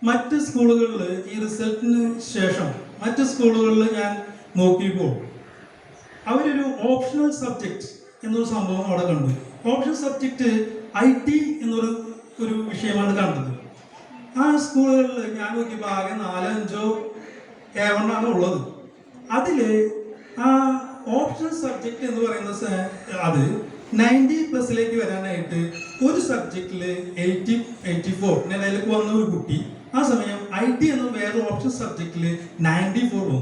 Speaker 8: മറ്റ് സ്കൂളുകളിൽ ഈ റിസൾട്ടിന് ശേഷം മറ്റ് സ്കൂളുകളിൽ ഞാൻ നോക്കിയപ്പോൾ അവരൊരു ഓപ്ഷണൽ സബ്ജക്റ്റ് എന്നൊരു സംഭവം അവിടെ കണ്ടു. ഓപ്ഷണൽ സബ്ജക്റ്റ് IT എന്നൊരു വിഷയമാണ് കണ്ടത്. ആ സ്കൂളുകളിൽ ഞാൻ നോക്കിയപ്പോൾ ആകെ 4-5 A1 ഉള്ളത്. അതിൽ ആ ഓപ്ഷണൽ സബ്ജക്റ്റ് എന്ന് പറയുന്നത് അത് 90+ലേക്ക് വരാനായിട്ട് ഒരു സബ്ജക്റ്റിൽ 84 നിലയിലേക്ക് വന്ന ഒരു കുട്ടി, ആ സമയം IT എന്ന വേറെ ഓപ്ഷൻ സബ്ജക്റ്റിൽ 94 വന്നു.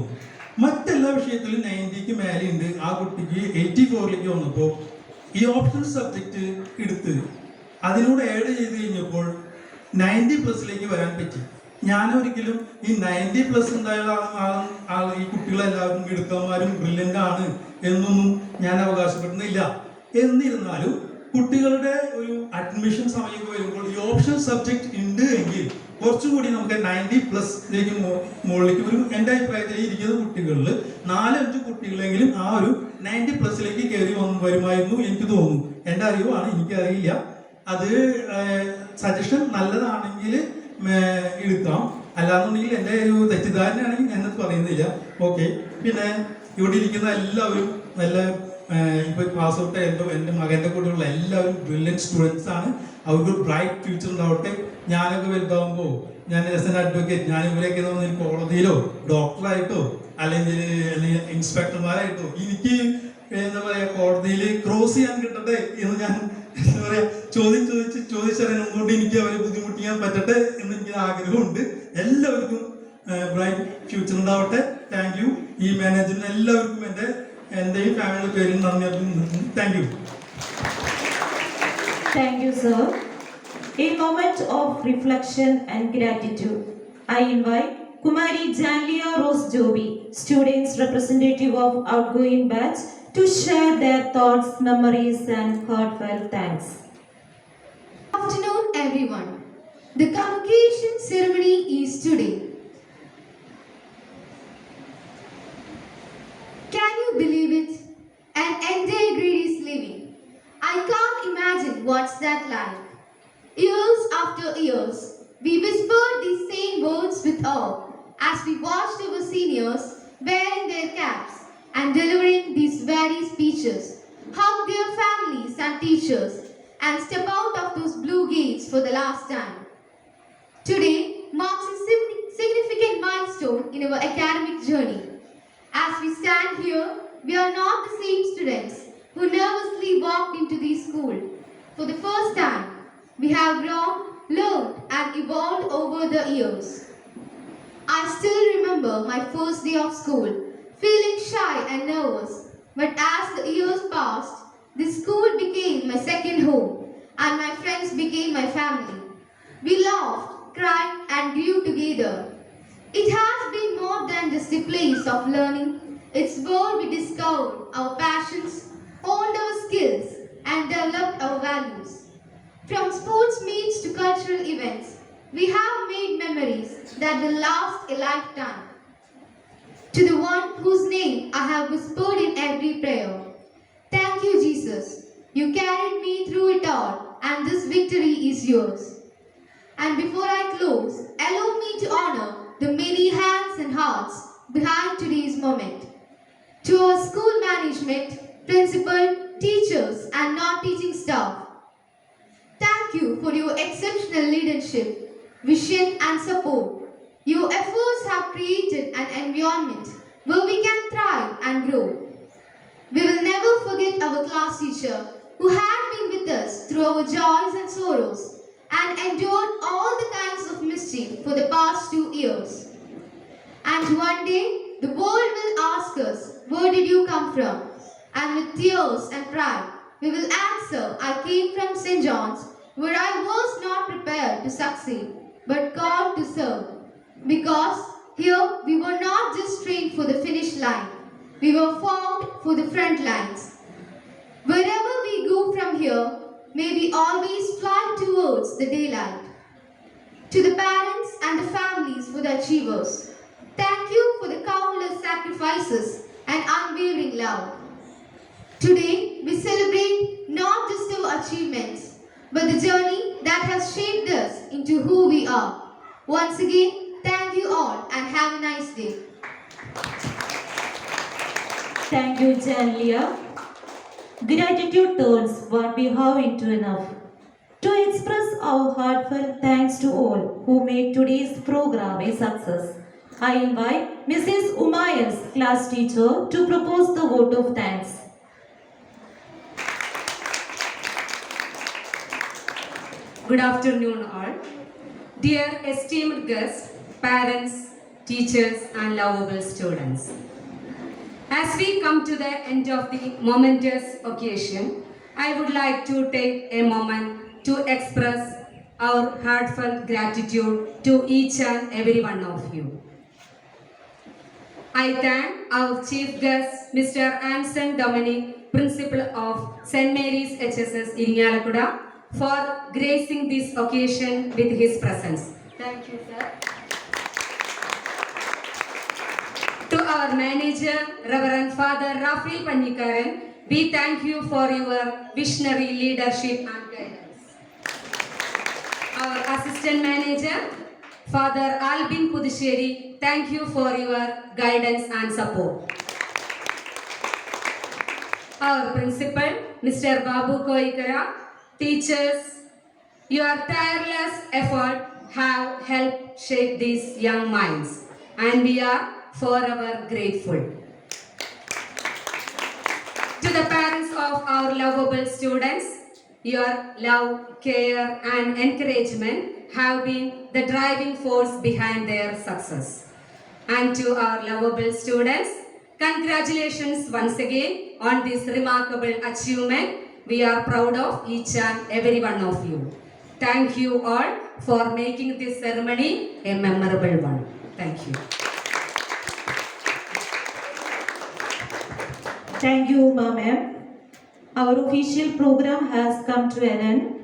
Speaker 8: മറ്റെല്ലാ വിഷയത്തിലും 90ക്ക് മേലെയുണ്ട്. ആ കുട്ടിക്ക് 84ലേക്ക് വന്നപ്പോൾ ഈ ഓപ്ഷണൽ സബ്ജക്റ്റ് എടുത്ത് അതിനോട് ആഡ് ചെയ്ത് കഴിഞ്ഞപ്പോൾ 90+ലേക്ക് വരാൻ പറ്റി. ഞാനൊരിക്കലും ഈ 90+ ഉണ്ടായ ഈ കുട്ടികളെല്ലാവരും മിടുക്കന്മാരും ബ്രില്യൻ്റ് ആണ് എന്നൊന്നും ഞാൻ അവകാശപ്പെടുന്നില്ല. എന്നിരുന്നാലും കുട്ടികളുടെ ഒരു അഡ്മിഷൻ സമയം വരുമ്പോൾ ഈ ഓപ്ഷൻ സബ്ജക്റ്റ് ഉണ്ട് എങ്കിൽ കുറച്ചുകൂടി നമുക്ക് 90+ലേക്ക് മുകളിലേക്ക് ഒരു എൻ്റെ അഭിപ്രായത്തിൽ ഇരിക്കുന്ന കുട്ടികളിൽ 4-5 കുട്ടികളെങ്കിലും ആ ഒരു 90+ലേക്ക് കയറി വരുമായിരുന്നു എനിക്ക് തോന്നുന്നു. എൻ്റെ അറിവാണ്, എനിക്കറിയില്ല. അത് സജഷൻ നല്ലതാണെങ്കിൽ എടുക്കാം, അല്ലാന്നുണ്ടെങ്കിൽ എൻ്റെ ഒരു തെറ്റിദ്ധാരണയാണെങ്കിൽ ഞാനത് പറയുന്നില്ല. ഓക്കെ. പിന്നെ ഇവിടെ ഇരിക്കുന്ന എല്ലാവരും നല്ല ഇപ്പോൾ പാസ് ഔട്ട് എൻ്റെ മകൻ്റെ കൂടെയുള്ള എല്ലാവരും ബ്രില്യൻറ്റ് സ്റ്റുഡൻസ് ആണ്. അവർക്ക് ബ്രൈറ്റ് ഫ്യൂച്ചർ ഉണ്ടാവട്ടെ. ഞാനൊക്കെ വലുതാവുമ്പോൾ ഞാൻ ആസ് എൻ അഡ്വക്കേറ്റ് ഞാൻ ഇവരെയൊക്കെ കോടതിയിലോ ഡോക്ടറായിട്ടോ അല്ലെങ്കിൽ ഇൻസ്പെക്ടർമാരായിട്ടോ എനിക്ക് എന്താ പറയുക കോടതിയിൽ ക്രോസ് ചെയ്യാൻ കിട്ടട്ടെ എന്ന് ഞാൻ എന്താ പറയുക ചോദിച്ചറിയാൻ കൊണ്ട് എനിക്ക് അവരെ ബുദ്ധിമുട്ടിക്കാൻ പറ്റട്ടെ എന്ന് എനിക്ക് ആഗ്രഹമുണ്ട്. എല്ലാവർക്കും ബ്രൈറ്റ് ഫ്യൂച്ചർ ഉണ്ടാവട്ടെ. Thank you. ഈ മാനേജറിന് എല്ലാവർക്കും എൻ്റെ ഈ ഫാമിലി പേരിൽ നന്ദി അറിയിക്കുന്നു. Thank you.
Speaker 6: Thank you, sir. A moment of reflection and gratitude. I invite Kumari Janlia Rose Joby, students representative of outgoing batch, to share their thoughts, memories and heartfelt thanks.
Speaker 2: Good afternoon, everyone. The convocation ceremony is today. Can you believe it? An entire grade is leaving. I can't imagine what's that like. Years after years, we whispered these same words with awe as we watched our seniors wearing their caps and delivering these very speeches, hug their families and teachers, and step out of those blue gates for the last time. Today marks a significant milestone in our academic journey. As we stand here, we are not the same students who nervously walked into this school. For the first time, we have grown, learned and evolved over the years. I still remember my first day of school, feeling shy and nervous. But as the years passed, this school became my second home and my friends became my family. We laughed, cried and grew together. It has been more than just a place of learning. It's where we discovered our passions, honed our skills and developed our values. From sports meets to cultural events, we have made memories that will last a lifetime. To the one whose name I have whispered in every prayer, thank you, Jesus. You carried me through it all, and this victory is yours. And before I close, allow me to honor the many hands and hearts behind today's moment. To our school management, principal, teachers, and non-teaching staff, thank you for your exceptional leadership, vision, and support. Your efforts have created an environment where we can thrive and grow. We will never forget our class teacher who had been with us through our joys and sorrows and endured all the kinds of mischief for the past 2 years. And one day, the world will ask us, where did you come from? And with tears and pride, we will answer, I came from St. John's, where I was not prepared to succeed, but called to serve. Because here we were not just trained for the finish line, we were formed for the front lines. Wherever we go from here, may we always fly towards the daylight. To the parents and the families for the achievers, thank you for the countless sacrifices and unwavering love. Today, we celebrate not just our achievements, but the journey that has shaped us into who we are. Once again, thank you all and have a nice day.
Speaker 6: Thank you, Janlia. Gratitude turns what we have into enough. To express our heartfelt thanks to all who made today's program a success, I invite Mrs. Umayya's class teacher to propose the vote of thanks.
Speaker 9: Good afternoon all. Dear esteemed guests, parents, teachers and lovable students. As we come to the end of the momentous occasion, I would like to take a moment to express our heartfelt gratitude to each and every one of you. I thank our chief guest, Mr. Anson Dominic, Principal of St. Mary's HSS Irinjalakuda, for gracing this occasion with his presence. Thank you, sir. To our manager, Reverend Father Raphael Panyikaran, we thank you for your visionary leadership and guidance. Our assistant manager, Father Albin Pudisheri, thank you for your guidance and support. Our principal, Mr. Babu Koikara, teachers, your tireless effort have helped shape these young minds, and we are forever grateful. To the parents of our lovable students, your love, care and encouragement have been the driving force behind their success. And to our lovable students, congratulations once again on this remarkable achievement. We are proud of each and every one of you. thank you all for making this ceremony a memorable one. Thank you.
Speaker 6: Thank you, ma'am. Our official program has come to an end.